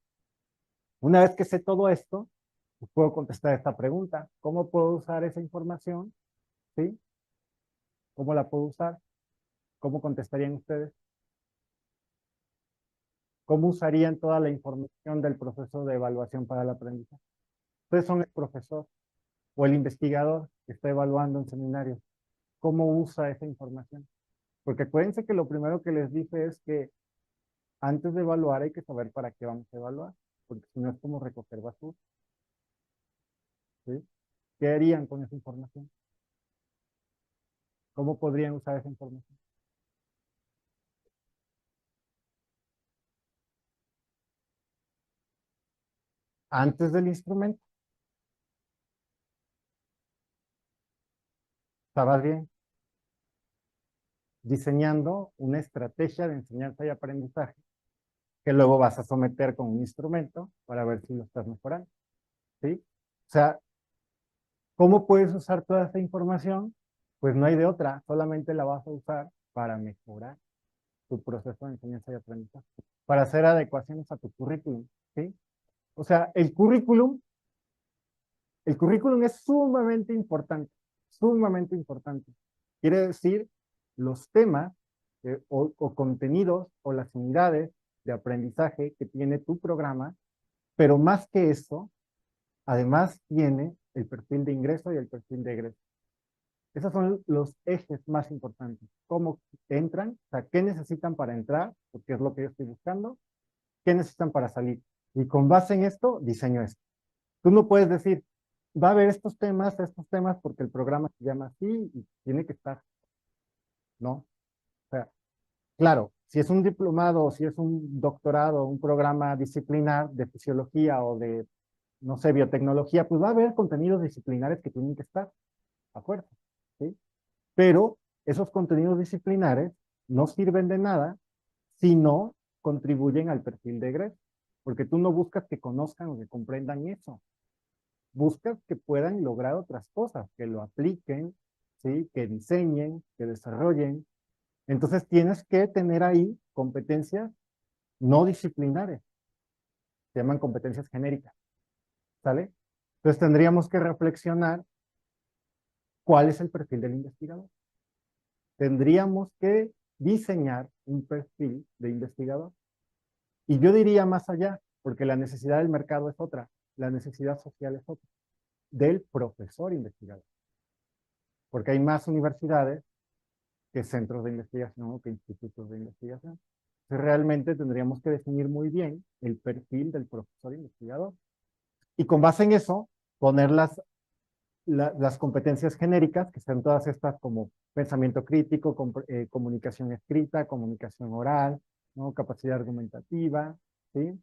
Una vez que sé todo esto, pues puedo contestar esta pregunta. ¿Cómo puedo usar esa información? ¿Sí? ¿Cómo la puedo usar? ¿Cómo contestarían ustedes? ¿Cómo usarían toda la información del proceso de evaluación para el aprendizaje? Ustedes son el profesor o el investigador que está evaluando un seminario. ¿Cómo usa esa información? Porque acuérdense que lo primero que les dije es que antes de evaluar hay que saber para qué vamos a evaluar, porque si no es como recoger basura, ¿sí? ¿Qué harían con esa información? ¿Cómo podrían usar esa información? Antes del instrumento, ¿estabas bien? Diseñando una estrategia de enseñanza y aprendizaje que luego vas a someter con un instrumento para ver si lo estás mejorando, ¿sí? O sea, ¿cómo puedes usar toda esta información? Pues no hay de otra, solamente la vas a usar para mejorar tu proceso de enseñanza y aprendizaje, para hacer adecuaciones a tu currículum, ¿sí? O sea, el currículum es sumamente importante, sumamente importante. Quiere decir los temas o contenidos o las unidades de aprendizaje que tiene tu programa, pero más que eso, además tiene el perfil de ingreso y el perfil de egreso. Esos son los ejes más importantes. ¿Cómo entran? O sea, ¿qué necesitan para entrar? Porque es lo que yo estoy buscando. ¿Qué necesitan para salir? Y con base en esto, diseño esto. Tú no puedes decir, va a haber estos temas, porque el programa se llama así y tiene que estar, ¿no? O sea, claro, si es un diplomado o si es un doctorado, un programa disciplinar de fisiología o de, no sé, biotecnología, pues va a haber contenidos disciplinares que tienen que estar, ¿de acuerdo? ¿Sí? Pero esos contenidos disciplinares no sirven de nada si no contribuyen al perfil de egreso, porque tú no buscas que conozcan o que comprendan eso, buscas que puedan lograr otras cosas, que lo apliquen, ¿sí? Que diseñen, que desarrollen. Entonces tienes que tener ahí competencias no disciplinares, se llaman competencias genéricas, ¿sale? Entonces tendríamos que reflexionar cuál es el perfil del investigador. Tendríamos que diseñar un perfil de investigador. Y yo diría más allá, porque la necesidad del mercado es otra, la necesidad social es otra, del profesor investigador. Porque hay más universidades que centros de investigación o que institutos de investigación. Entonces, realmente tendríamos que definir muy bien el perfil del profesor investigador y con base en eso poner las competencias genéricas, que sean todas estas como pensamiento crítico, comunicación escrita, comunicación oral, ¿no? Capacidad argumentativa, ¿sí?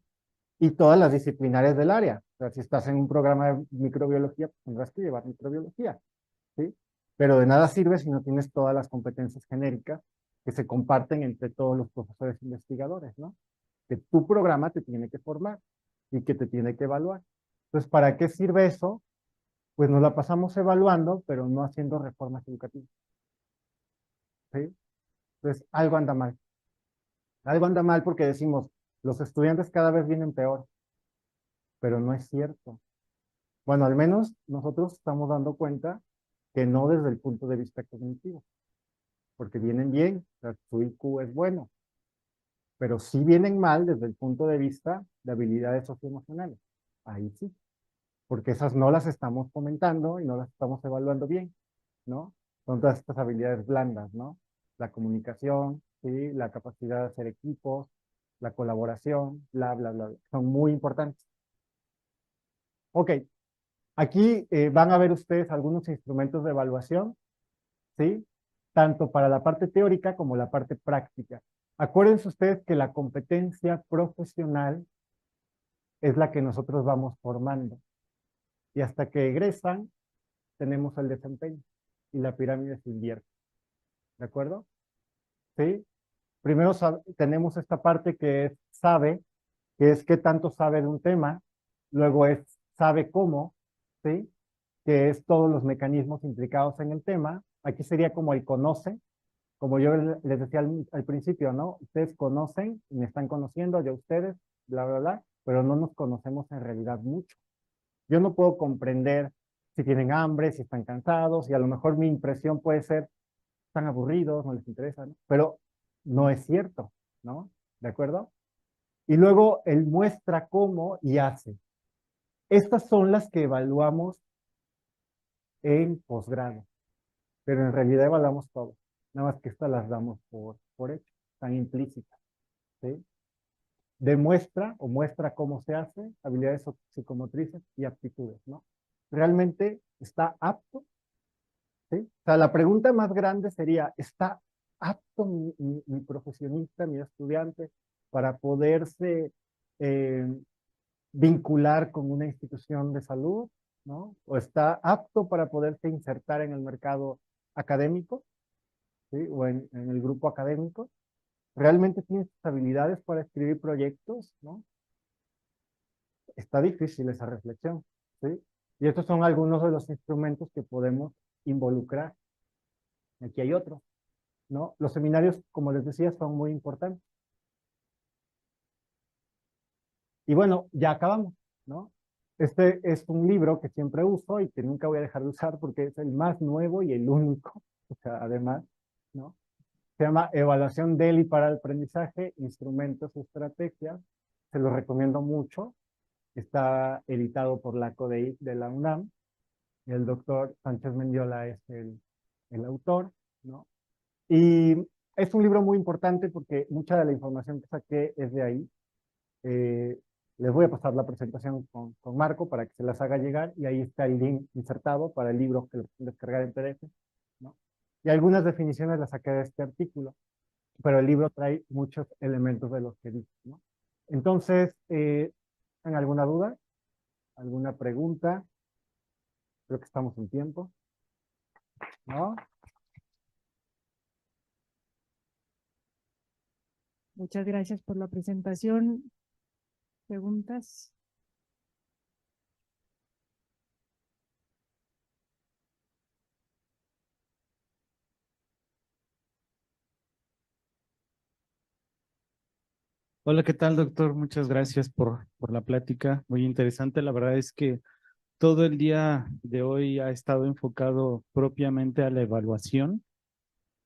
Y todas las disciplinares del área. O sea, si estás en un programa de microbiología, pues tendrás que llevar microbiología, ¿sí? Pero de nada sirve si no tienes todas las competencias genéricas que se comparten entre todos los profesores investigadores, ¿no? Que tu programa te tiene que formar y que te tiene que evaluar. Entonces, ¿para qué sirve eso? Pues nos la pasamos evaluando, pero no haciendo reformas educativas, ¿sí? Entonces, algo anda mal. Algo anda mal porque decimos, los estudiantes cada vez vienen peor, pero no es cierto. Bueno, al menos nosotros estamos dando cuenta que no desde el punto de vista cognitivo, porque vienen bien, o sea, su IQ es bueno, pero sí vienen mal desde el punto de vista de habilidades socioemocionales. Ahí sí, porque esas no las estamos comentando y no las estamos evaluando bien, ¿no? Son todas estas habilidades blandas, ¿no? La comunicación, ¿sí? La capacidad de hacer equipos, la colaboración, bla, bla, bla, bla. Son muy importantes. Ok, aquí van a ver ustedes algunos instrumentos de evaluación, ¿sí? Tanto para la parte teórica como la parte práctica. Acuérdense ustedes que la competencia profesional es la que nosotros vamos formando. Y hasta que egresan, tenemos el desempeño y la pirámide se invierte. ¿De acuerdo? ¿Sí? Primero tenemos esta parte que es sabe, que es qué tanto sabe de un tema. Luego es sabe cómo, ¿sí? Que es todos los mecanismos implicados en el tema. Aquí sería como el conoce, como yo les decía al principio, ¿no? Ustedes conocen, me están conociendo, yo ustedes, bla, bla, bla, pero no nos conocemos en realidad mucho. Yo no puedo comprender si tienen hambre, si están cansados, y a lo mejor mi impresión puede ser, están aburridos, no les interesa, ¿no? Pero no es cierto, ¿no? ¿De acuerdo? Y luego él muestra cómo y hace. Estas son las que evaluamos en posgrado, pero en realidad evaluamos todo. Nada más que estas las damos por hecho, están implícitas, ¿sí? Demuestra o muestra cómo se hace, habilidades psicomotrices y aptitudes, ¿no? ¿Realmente está apto? ¿Sí? O sea, la pregunta más grande sería, ¿está apto mi profesionista, mi estudiante, para poderse eh, vincular con una institución de salud? ¿No? ¿O está apto para poderse insertar en el mercado académico? ¿Sí? ¿O en el grupo académico? ¿Realmente tiene sus habilidades para escribir proyectos? ¿No? Está difícil esa reflexión, ¿sí? Y estos son algunos de los instrumentos que podemos involucrar. Aquí hay otros, ¿no? Los seminarios, como les decía, son muy importantes. Y bueno, ya acabamos, ¿no? Este es un libro que siempre uso y que nunca voy a dejar de usar porque es el más nuevo y el único, o sea, además, ¿no? Se llama Evaluación del y para el aprendizaje, instrumentos y estrategias. Se lo recomiendo mucho. Está editado por la CODEIC de la UNAM. El doctor Sánchez Mendiola es el autor, ¿no? Y es un libro muy importante porque mucha de la información que saqué es de ahí. Eh, Les voy a pasar la presentación con Marco para que se las haga llegar y ahí está el link insertado para el libro que lo pueden descargar en PDF, ¿no? Y algunas definiciones las saqué de este artículo, pero el libro trae muchos elementos de los que dice, ¿no? Entonces, ¿en alguna duda? ¿Alguna pregunta? Creo que estamos en tiempo, ¿no? Muchas gracias por la presentación. ¿Preguntas? Hola, ¿qué tal, doctor? Muchas gracias por la plática. Muy interesante. La verdad es que todo el día de hoy ha estado enfocado propiamente a la evaluación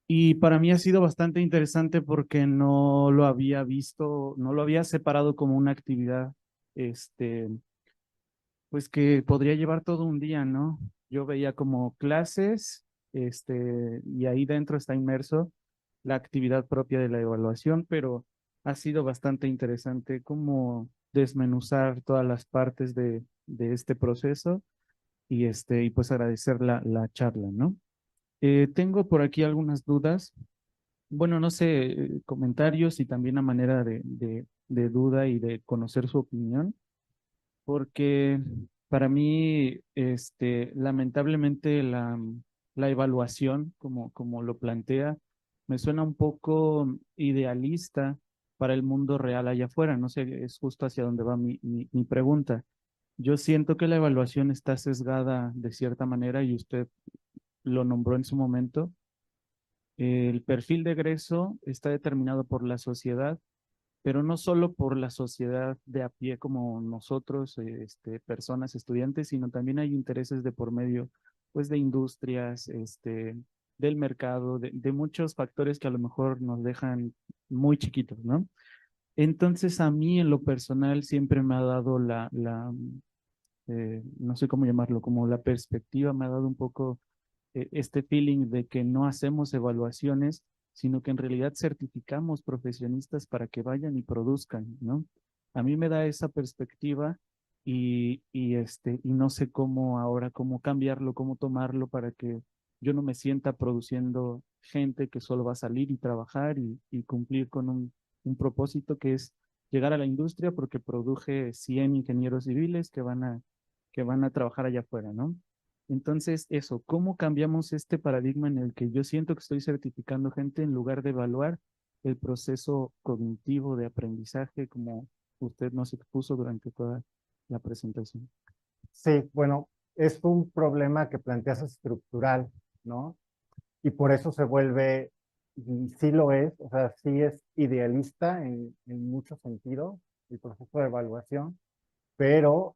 y para mí ha sido bastante interesante porque no lo había visto, no lo había separado como una actividad, este, pues que podría llevar todo un día, ¿no? Yo veía como clases, y ahí dentro está inmerso la actividad propia de la evaluación, pero ha sido bastante interesante cómo desmenuzar todas las partes de este proceso y pues agradecer la charla, ¿no? Tengo por aquí algunas dudas. Bueno, no sé, comentarios y también a manera de duda y de conocer su opinión, porque para mí, lamentablemente la evaluación, como lo plantea, me suena un poco idealista para el mundo real allá afuera. No sé, es justo hacia donde va mi pregunta. Yo siento que la evaluación está sesgada de cierta manera y usted lo nombró en su momento. El perfil de egreso está determinado por la sociedad, pero no solo por la sociedad de a pie como nosotros, personas, estudiantes, sino también hay intereses de por medio, pues, de industrias, del mercado, de muchos factores que a lo mejor nos dejan muy chiquitos, ¿no? Entonces, a mí en lo personal siempre me ha dado no sé cómo llamarlo, como la perspectiva, me ha dado un poco este feeling de que no hacemos evaluaciones, sino que en realidad certificamos profesionistas para que vayan y produzcan, ¿no? A mí me da esa perspectiva y no sé cómo ahora, cómo cambiarlo, cómo tomarlo para que yo no me sienta produciendo gente que solo va a salir y trabajar y cumplir con un propósito que es llegar a la industria porque produje 100 ingenieros civiles que van a trabajar allá afuera, ¿no? Entonces, eso, ¿cómo cambiamos este paradigma en el que yo siento que estoy certificando gente en lugar de evaluar el proceso cognitivo de aprendizaje como usted nos expuso durante toda la presentación? Sí, bueno, es un problema que planteas estructural, ¿no? Y por eso se vuelve, y sí lo es, o sea, sí es idealista en muchos sentidos el proceso de evaluación, pero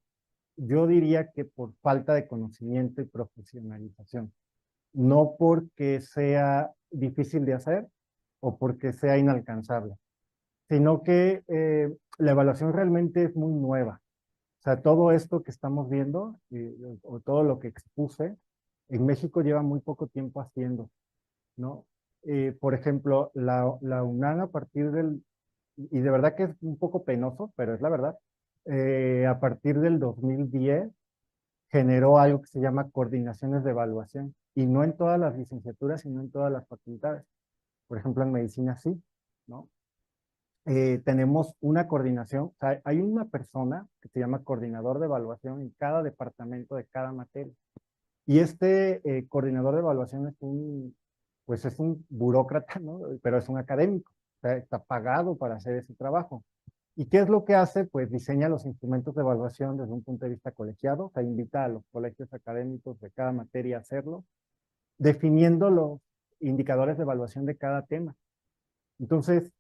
yo diría que por falta de conocimiento y profesionalización, no porque sea difícil de hacer o porque sea inalcanzable, sino que la evaluación realmente es muy nueva. O sea, todo esto que estamos viendo o todo lo que expuse, en México lleva muy poco tiempo haciendo, ¿no? Por ejemplo, la UNAM a partir y de verdad que es un poco penoso, pero es la verdad, a partir del 2010 generó algo que se llama coordinaciones de evaluación, y no en todas las licenciaturas, sino en todas las facultades. Por ejemplo, en medicina sí, ¿no? Tenemos una coordinación, o sea, hay una persona que se llama coordinador de evaluación en cada departamento de cada materia. Y este coordinador de evaluación pues es un burócrata, ¿no? Pero es un académico, o sea, está pagado para hacer ese trabajo. ¿Y qué es lo que hace? Pues diseña los instrumentos de evaluación desde un punto de vista colegiado, o sea, invita a los colegios académicos de cada materia a hacerlo, definiendo los indicadores de evaluación de cada tema. Entonces,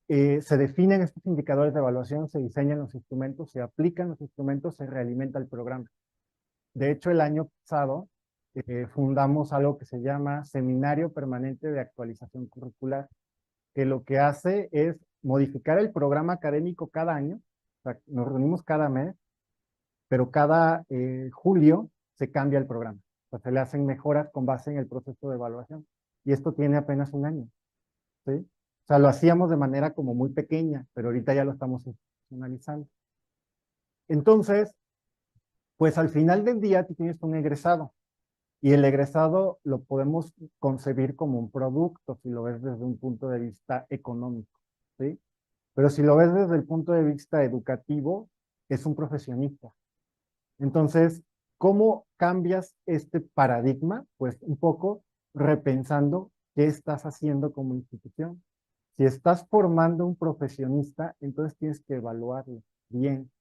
se definen estos indicadores de evaluación, se diseñan los instrumentos, se aplican los instrumentos, se realimenta el programa. De hecho, el año pasado fundamos algo que se llama Seminario Permanente de Actualización Curricular, que lo que hace es modificar el programa académico cada año. O sea, nos reunimos cada mes, pero cada julio se cambia el programa. O sea, se le hacen mejoras con base en el proceso de evaluación. Y esto tiene apenas un año, ¿sí? O sea, lo hacíamos de manera como muy pequeña, pero ahorita ya lo estamos institucionalizando. Entonces, pues al final del día tú tienes un egresado. Y el egresado lo podemos concebir como un producto si lo ves desde un punto de vista económico, ¿sí? Pero si lo ves desde el punto de vista educativo, es un profesionista. Entonces, ¿cómo cambias este paradigma? Pues un poco repensando qué estás haciendo como institución. Si estás formando un profesionista, entonces tienes que evaluarlo bien.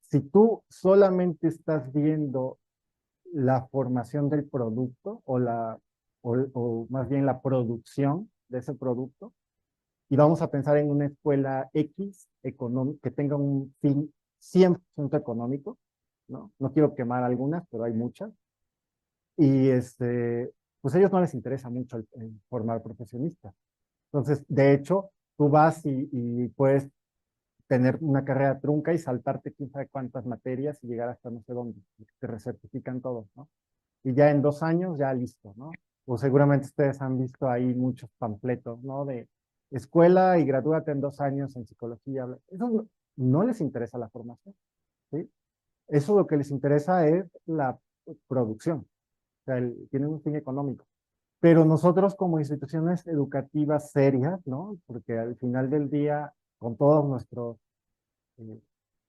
Si tú solamente estás viendo la formación del producto o más bien la producción de ese producto, y vamos a pensar en una escuela X que tenga un fin 100% económico, ¿no? No quiero quemar algunas, pero hay muchas. Y pues a ellos no les interesa mucho el formar profesionistas. Entonces, de hecho, tú vas y puedes tener una carrera trunca y saltarte quién sabe cuántas materias y llegar hasta no sé dónde. Te recertifican todos, ¿no? Y ya en 2 años ya listo, ¿no? O seguramente ustedes han visto ahí muchos panfletos, ¿no? De escuela y gradúate en 2 años en psicología. Eso no les interesa la formación, ¿sí? Eso lo que les interesa es la producción. O sea, tienen un fin económico. pero nosotros como instituciones educativas serias, ¿no? Porque al final del día, con todas nuestras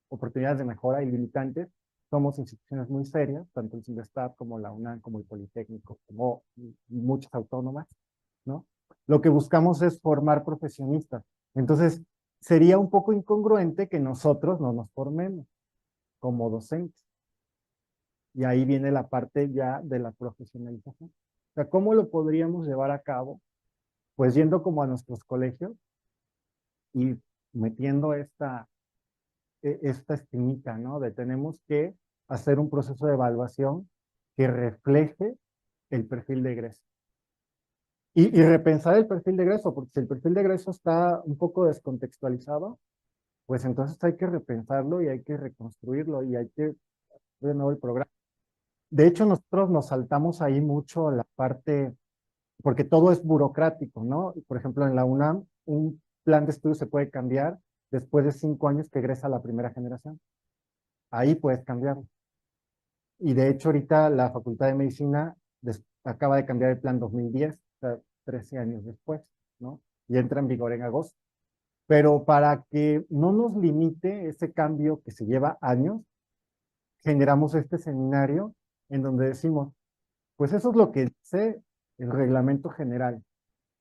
oportunidades de mejora ilimitantes, somos instituciones muy serias, tanto el CINVESTAB como la UNAM, como el Politécnico, como muchas autónomas, ¿no? Lo que buscamos es formar profesionistas. Entonces, sería un poco incongruente que nosotros no nos formemos como docentes. Y ahí viene la parte ya de la profesionalización. O sea, ¿cómo lo podríamos llevar a cabo? Pues yendo como a nuestros colegios y metiendo esta espinita, ¿no? De tenemos que hacer un proceso de evaluación que refleje el perfil de egreso. Y repensar el perfil de egreso, porque si el perfil de egreso está un poco descontextualizado, pues entonces hay que repensarlo y hay que reconstruirlo y hay que hacer de nuevo el programa. De hecho, nosotros nos saltamos ahí mucho la parte, porque todo es burocrático, ¿no? Por ejemplo, en la UNAM, un plan de estudio se puede cambiar después de 5 años que egresa la primera generación. Ahí puedes cambiarlo. Y de hecho, ahorita la Facultad de Medicina acaba de cambiar el plan 2010, o sea, 13 años después, ¿no? Y entra en vigor en agosto. Pero para que no nos limite ese cambio que se lleva años, generamos este seminario en donde decimos, pues eso es lo que dice el reglamento general,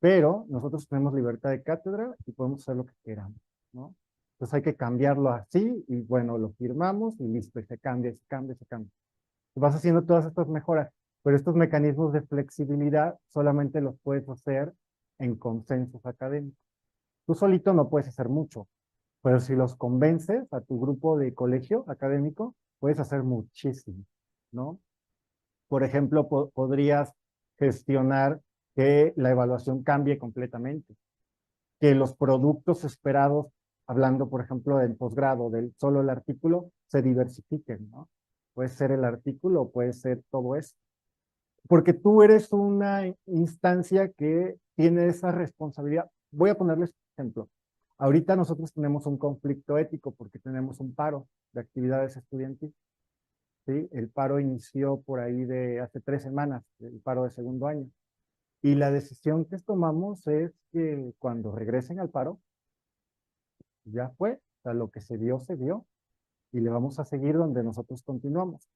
pero nosotros tenemos libertad de cátedra y podemos hacer lo que queramos, ¿no? Entonces hay que cambiarlo así y bueno, lo firmamos y listo, y se cambia, se cambia, se cambia. Vas haciendo todas estas mejoras, pero estos mecanismos de flexibilidad solamente los puedes hacer en consensos académicos. Tú solito no puedes hacer mucho, pero si los convences a tu grupo de colegio académico, puedes hacer muchísimo, ¿no? Por ejemplo, podrías gestionar que la evaluación cambie completamente, que los productos esperados, hablando, por ejemplo, del posgrado, del solo el artículo, se diversifiquen, ¿no? Puede ser el artículo, puede ser todo eso. Porque tú eres una instancia que tiene esa responsabilidad. Voy a ponerles un ejemplo. Ahorita nosotros tenemos un conflicto ético porque tenemos un paro de actividades estudiantiles. ¿Sí? El paro inició por ahí de hace 3 semanas, el paro de segundo año. Y la decisión que tomamos es que cuando regresen al paro, ya fue, o sea, lo que se dio, y le vamos a seguir donde nosotros continuamos.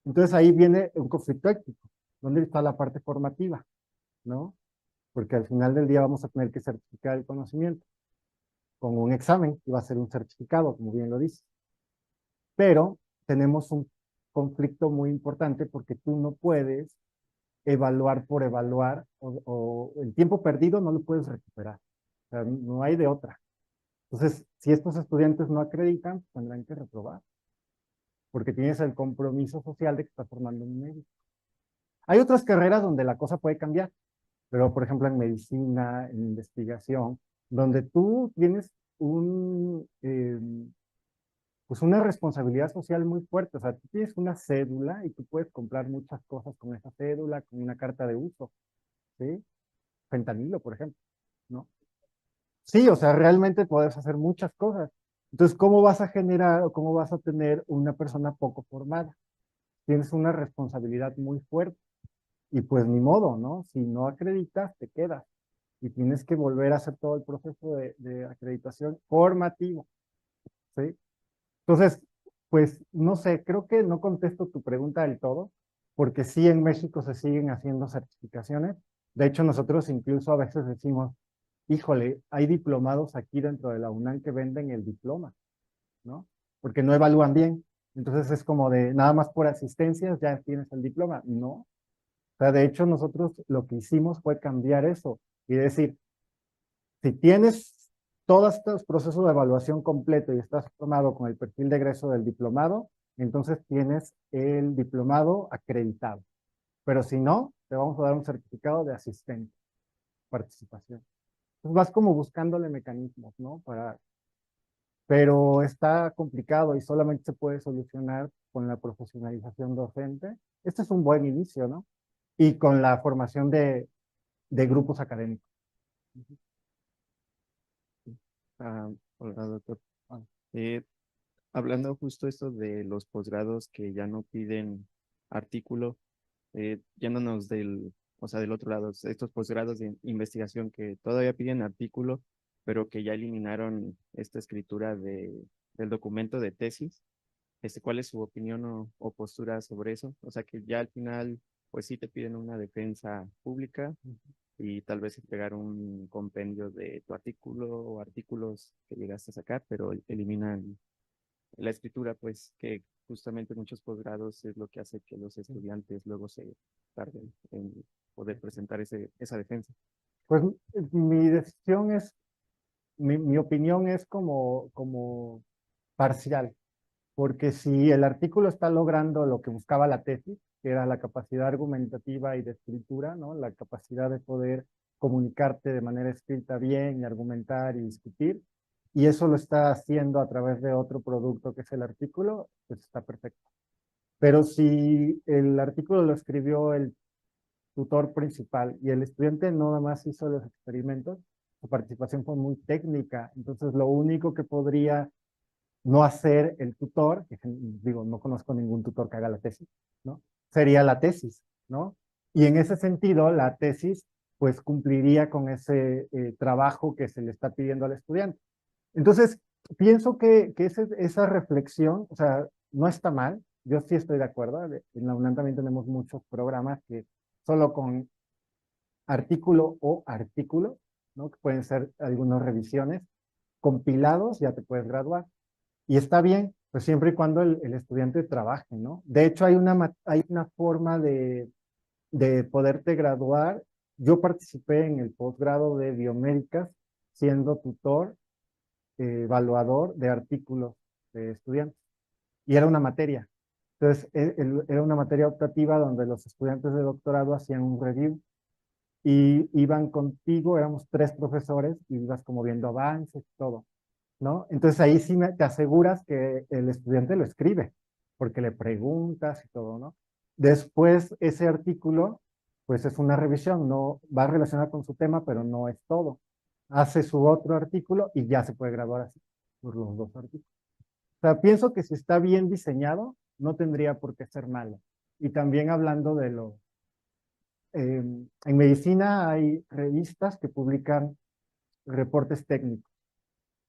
Entonces ahí viene un conflicto ético. ¿Dónde está la parte formativa? ¿No? Porque al final del día vamos a tener que certificar el conocimiento con un examen que va a ser un certificado, como bien lo dice. Pero tenemos un conflicto muy importante porque tú no puedes evaluar por evaluar o el tiempo perdido no lo puedes recuperar. O sea, no hay de otra. Entonces, si estos estudiantes no acreditan, tendrán que reprobar, porque tienes el compromiso social de que estás formando un médico. Hay otras carreras donde la cosa puede cambiar, pero por ejemplo en medicina, en investigación, donde tú tienes pues una responsabilidad social muy fuerte. O sea, tú tienes una cédula y tú puedes comprar muchas cosas con esa cédula, con una carta de uso, ¿sí? Fentanilo, por ejemplo, ¿no? Sí, o sea, realmente puedes hacer muchas cosas. Entonces, ¿cómo vas a generar o cómo vas a tener una persona poco formada? Tienes una responsabilidad muy fuerte y pues ni modo, ¿no? Si no acreditas, te quedas y tienes que volver a hacer todo el proceso de acreditación formativo, ¿sí? Entonces, pues no sé, creo que no contesto tu pregunta del todo, porque sí en México se siguen haciendo certificaciones. De hecho, nosotros incluso a veces decimos, híjole, hay diplomados aquí dentro de la UNAM que venden el diploma, ¿no? Porque no evalúan bien. Entonces es como de, nada más por asistencias ya tienes el diploma. No. O sea, de hecho, nosotros lo que hicimos fue cambiar eso y decir, si tienes todos estos procesos de evaluación completo y estás formado con el perfil de egreso del diplomado, entonces tienes el diplomado acreditado. Pero si no, te vamos a dar un certificado de asistente, participación. Entonces vas como buscándole mecanismos, ¿no? Pero está complicado y solamente se puede solucionar con la profesionalización docente. Este es un buen inicio, ¿no? Y con la formación de grupos académicos. Ah, hola, doctor. Eh, Hablando justo esto de los posgrados que ya no piden artículo, yéndonos del o sea, del otro lado, estos posgrados de investigación que todavía piden artículo, pero que ya eliminaron esta escritura del documento de tesis. ¿Cuál es su opinión o postura sobre eso? O sea, que ya al final, pues sí te piden una defensa pública y tal vez entregar un compendio de tu artículo o artículos que llegaste a sacar, pero eliminan la escritura, pues que justamente en muchos posgrados es lo que hace que los estudiantes luego se tarden en poder presentar esa defensa. Pues mi decisión es, mi opinión es como parcial, porque si el artículo está logrando lo que buscaba la tesis, que era la capacidad argumentativa y de escritura, ¿no? La capacidad de poder comunicarte de manera escrita bien y argumentar y discutir, y eso lo está haciendo a través de otro producto que es el artículo, pues está perfecto. Pero si el artículo lo escribió el tutor principal y el estudiante no nada más hizo los experimentos, su participación fue muy técnica, entonces lo único que podría no hacer el tutor, que digo, no conozco ningún tutor que haga la tesis, ¿no? Sería la tesis, ¿no? Y en ese sentido, la tesis, pues cumpliría con ese trabajo que se le está pidiendo al estudiante. Entonces, pienso que esa reflexión, o sea, no está mal, yo sí estoy de acuerdo, en la UNAM también tenemos muchos programas que solo con artículo o artículo, ¿no? Que pueden ser algunas revisiones, compilados, ya te puedes graduar. Y está bien, pues siempre y cuando el estudiante trabaje, ¿no? De hecho, hay una forma de poderte graduar. Yo participé en el posgrado de biomédicas siendo tutor, evaluador de artículos de estudiantes. Y era una materia. Entonces, era una materia optativa donde los estudiantes de doctorado hacían un review y iban contigo, éramos 3 profesores y ibas como viendo avances y todo. ¿No? Entonces ahí sí te aseguras que el estudiante lo escribe, porque le preguntas y todo, ¿no? Después ese artículo, pues es una revisión, no va relacionado con su tema, pero no es todo. Hace su otro artículo y ya se puede graduar así, por los 2 artículos. O sea, pienso que si está bien diseñado, no tendría por qué ser malo. Y también hablando de en medicina hay revistas que publican reportes técnicos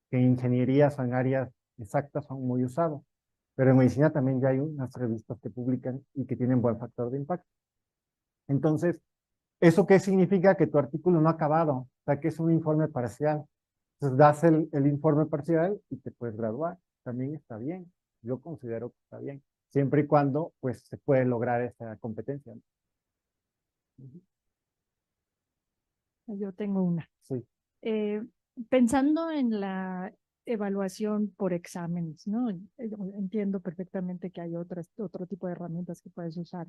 que en ingeniería son áreas exactas, son muy usados. Pero en medicina también ya hay unas revistas que publican y que tienen buen factor de impacto. Entonces, ¿eso qué significa? Que tu artículo no ha acabado, o sea, que es un informe parcial. Entonces, das el informe parcial y te puedes graduar. También está bien. Yo considero que está bien. Siempre y cuando, pues, se puede lograr esa competencia. Yo tengo una. Sí. Eh, Pensando en la evaluación por exámenes, ¿no? Entiendo perfectamente que hay otro tipo de herramientas que puedes usar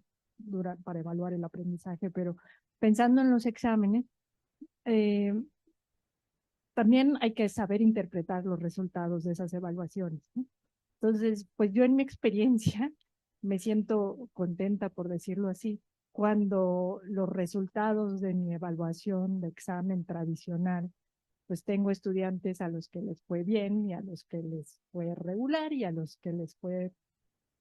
para evaluar el aprendizaje, pero pensando en los exámenes, eh, también hay que saber interpretar los resultados de esas evaluaciones, ¿no? Entonces, pues yo en mi experiencia me siento contenta, por decirlo así, cuando los resultados de mi evaluación de examen tradicional, pues tengo estudiantes a los que les fue bien y a los que les fue regular y a los que les fue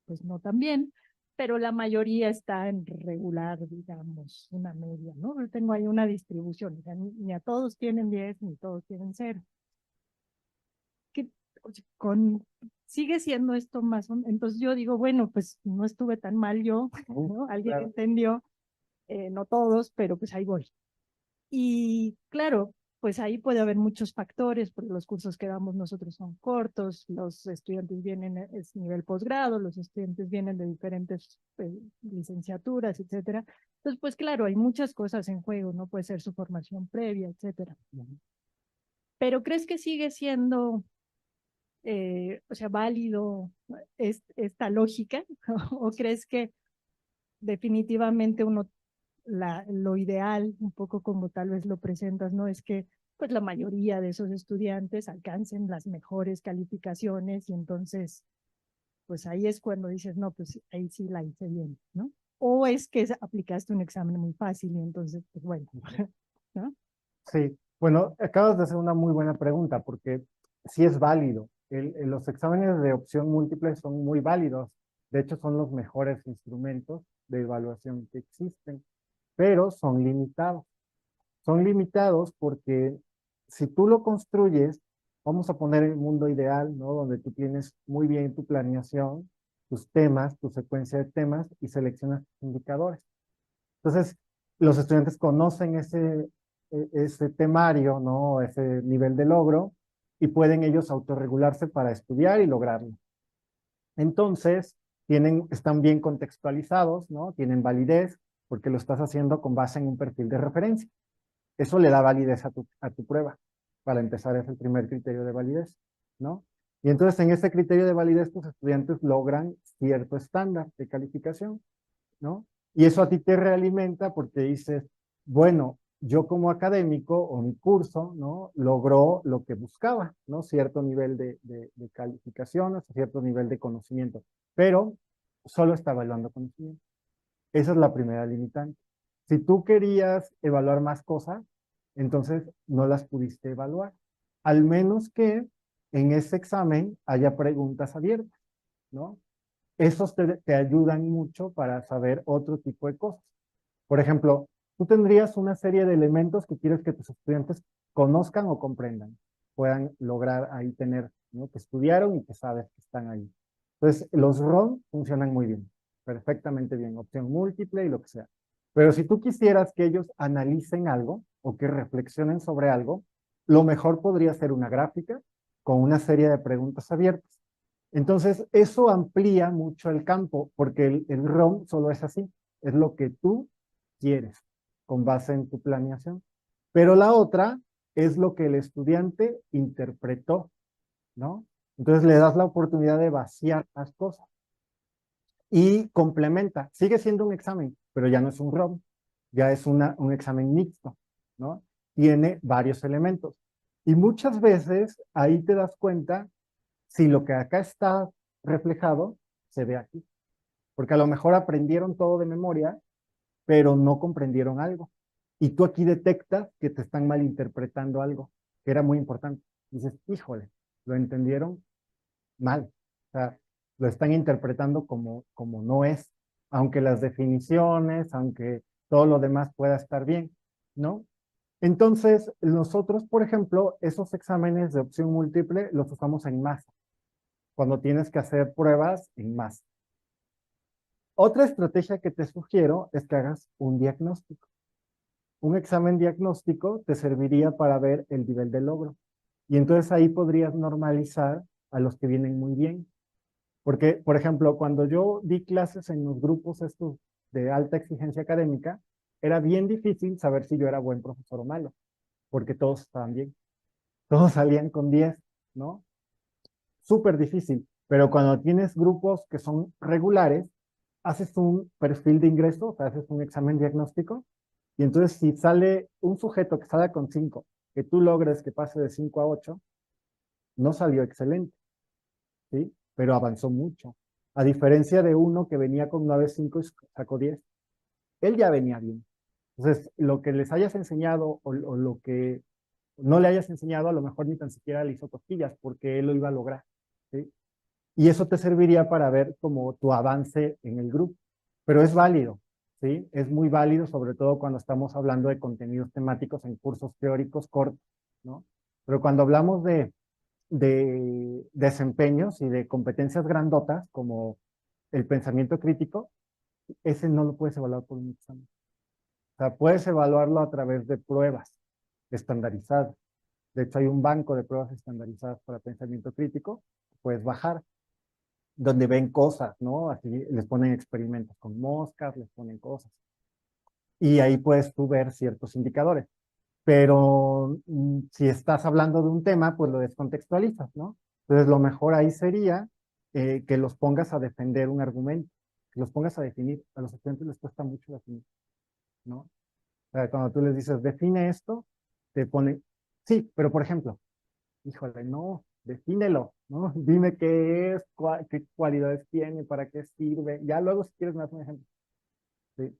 pues no tan bien, pero la mayoría está en regular, digamos, una media, ¿no? Yo tengo ahí una distribución, o sea, ni a todos tienen 10 ni todos tienen 0. Que, o sea, sigue siendo esto más o menos, entonces yo digo, bueno, pues no estuve tan mal yo, ¿no? Alguien Claro. entendió, no todos, pero pues ahí voy. Y claro, pues ahí puede haber muchos factores, porque los cursos que damos nosotros son cortos, los estudiantes vienen, es nivel posgrado, los estudiantes vienen de diferentes licenciaturas, etcétera. Entonces, pues claro, hay muchas cosas en juego, no puede ser su formación previa, etcétera. Pero ¿crees que sigue siendo, o sea, válido esta lógica? ¿O crees que definitivamente lo ideal, un poco como tal vez lo presentas, ¿no? Es que pues la mayoría de esos estudiantes alcancen las mejores calificaciones y entonces, pues ahí es cuando dices, no, pues ahí sí la hice bien, ¿no? O es que aplicaste un examen muy fácil y entonces, pues bueno, ¿no? Sí, bueno, acabas de hacer una muy buena pregunta porque sí es válido. Los exámenes de opción múltiple son muy válidos. De hecho, son los mejores instrumentos de evaluación que existen. pero son limitados. Son limitados porque si tú lo construyes, vamos a poner el mundo ideal, ¿no? Donde tú tienes muy bien tu planeación, tus temas, tu secuencia de temas y seleccionas tus indicadores. Entonces, los estudiantes conocen ese temario, ¿no? Ese nivel de logro y pueden ellos autorregularse para estudiar y lograrlo. Entonces, están bien contextualizados, ¿no? Tienen validez porque lo estás haciendo con base en un perfil de referencia. Eso le da validez a tu prueba. Para empezar, es el primer criterio de validez, ¿no? Y entonces, en ese criterio de validez, tus estudiantes logran cierto estándar de calificación, ¿no? Y eso a ti te realimenta porque dices, bueno, yo como académico o mi curso, ¿no? Logró lo que buscaba, ¿no? Cierto nivel de calificaciones, cierto nivel de conocimiento, pero solo está evaluando conocimiento. Esa es la primera limitante. Si tú querías evaluar más cosas, entonces no las pudiste evaluar. Al menos que en ese examen haya preguntas abiertas, ¿no? Esos te ayudan mucho para saber otro tipo de cosas. Por ejemplo, tú tendrías una serie de elementos que quieres que tus estudiantes conozcan o comprendan, puedan lograr ahí tener, ¿no? Que estudiaron y que sabes que están ahí. Entonces, los ROM funcionan muy bien, perfectamente bien, opción múltiple y lo que sea. Pero si tú quisieras que ellos analicen algo o que reflexionen sobre algo, lo mejor podría ser una gráfica con una serie de preguntas abiertas. Entonces, eso amplía mucho el campo, porque el ROM solo es así, es lo que tú quieres, con base en tu planeación. Pero la otra es lo que el estudiante interpretó, ¿no? Entonces le das la oportunidad de vaciar las cosas. Y complementa, sigue siendo un examen, pero ya no es un ROM, ya es un examen mixto, ¿no? Tiene varios elementos. Y muchas veces ahí te das cuenta si lo que acá está reflejado se ve aquí. Porque a lo mejor aprendieron todo de memoria, pero no comprendieron algo. Y tú aquí detectas que te están malinterpretando algo, que era muy importante. Dices, híjole, lo entendieron mal. O sea, lo están interpretando como no es, aunque las definiciones, aunque todo lo demás pueda estar bien, ¿no? Entonces, nosotros, por ejemplo, esos exámenes de opción múltiple los usamos en masa, cuando tienes que hacer pruebas en masa. Otra estrategia que te sugiero es que hagas un diagnóstico. Un examen diagnóstico te serviría para ver el nivel de logro. Y entonces ahí podrías normalizar a los que vienen muy bien. Porque, por ejemplo, cuando yo di clases en los grupos estos de alta exigencia académica, era bien difícil saber si yo era buen profesor o malo, porque todos estaban bien. Todos salían con 10, ¿no? Súper difícil. Pero cuando tienes grupos que son regulares, haces un perfil de ingreso, o sea, haces un examen diagnóstico, y entonces si sale un sujeto que sale con 5, que tú logres que pase de 5 a 8, no salió excelente, ¿sí? Pero avanzó mucho. A diferencia de uno que venía con 9.5 y sacó 10. Él ya venía bien. Entonces, lo que les hayas enseñado o lo que no le hayas enseñado, a lo mejor ni tan siquiera le hizo cosquillas, porque él lo iba a lograr, ¿sí? Y eso te serviría para ver como tu avance en el grupo. Pero es válido, ¿sí? Es muy válido, sobre todo cuando estamos hablando de contenidos temáticos en cursos teóricos cortos, ¿no? Pero cuando hablamos de desempeños y de competencias grandotas, como el pensamiento crítico, ese no lo puedes evaluar por un examen. O sea, puedes evaluarlo a través de pruebas estandarizadas. De hecho, hay un banco de pruebas estandarizadas para pensamiento crítico, puedes bajar, donde ven cosas, ¿no? Así les ponen experimentos con moscas, les ponen cosas. Y ahí puedes tú ver ciertos indicadores. Pero si estás hablando de un tema, pues lo descontextualizas, ¿no? Entonces, lo mejor ahí sería que los pongas a defender un argumento, que los pongas a definir. A los estudiantes les cuesta mucho definir, ¿no? O sea, cuando tú les dices, define esto, te ponen, sí, pero por ejemplo, híjole, no, defínelo, ¿no? Dime qué es, qué cualidades tiene, para qué sirve. Ya luego, si quieres, me das un ejemplo. ¿Sí?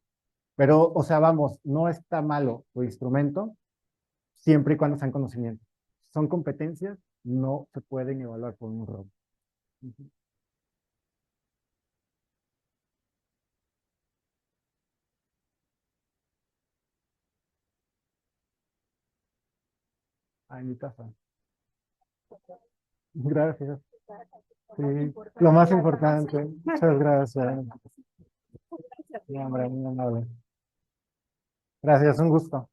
Pero, o sea, vamos, no está malo tu instrumento siempre y cuando sean conocimientos. Son competencias, no se pueden evaluar por un rol. Ujú. en mi casa. Gracias. Sí, lo más importante. Muchas gracias. Sí, hombre, muy amable. Gracias, un gusto.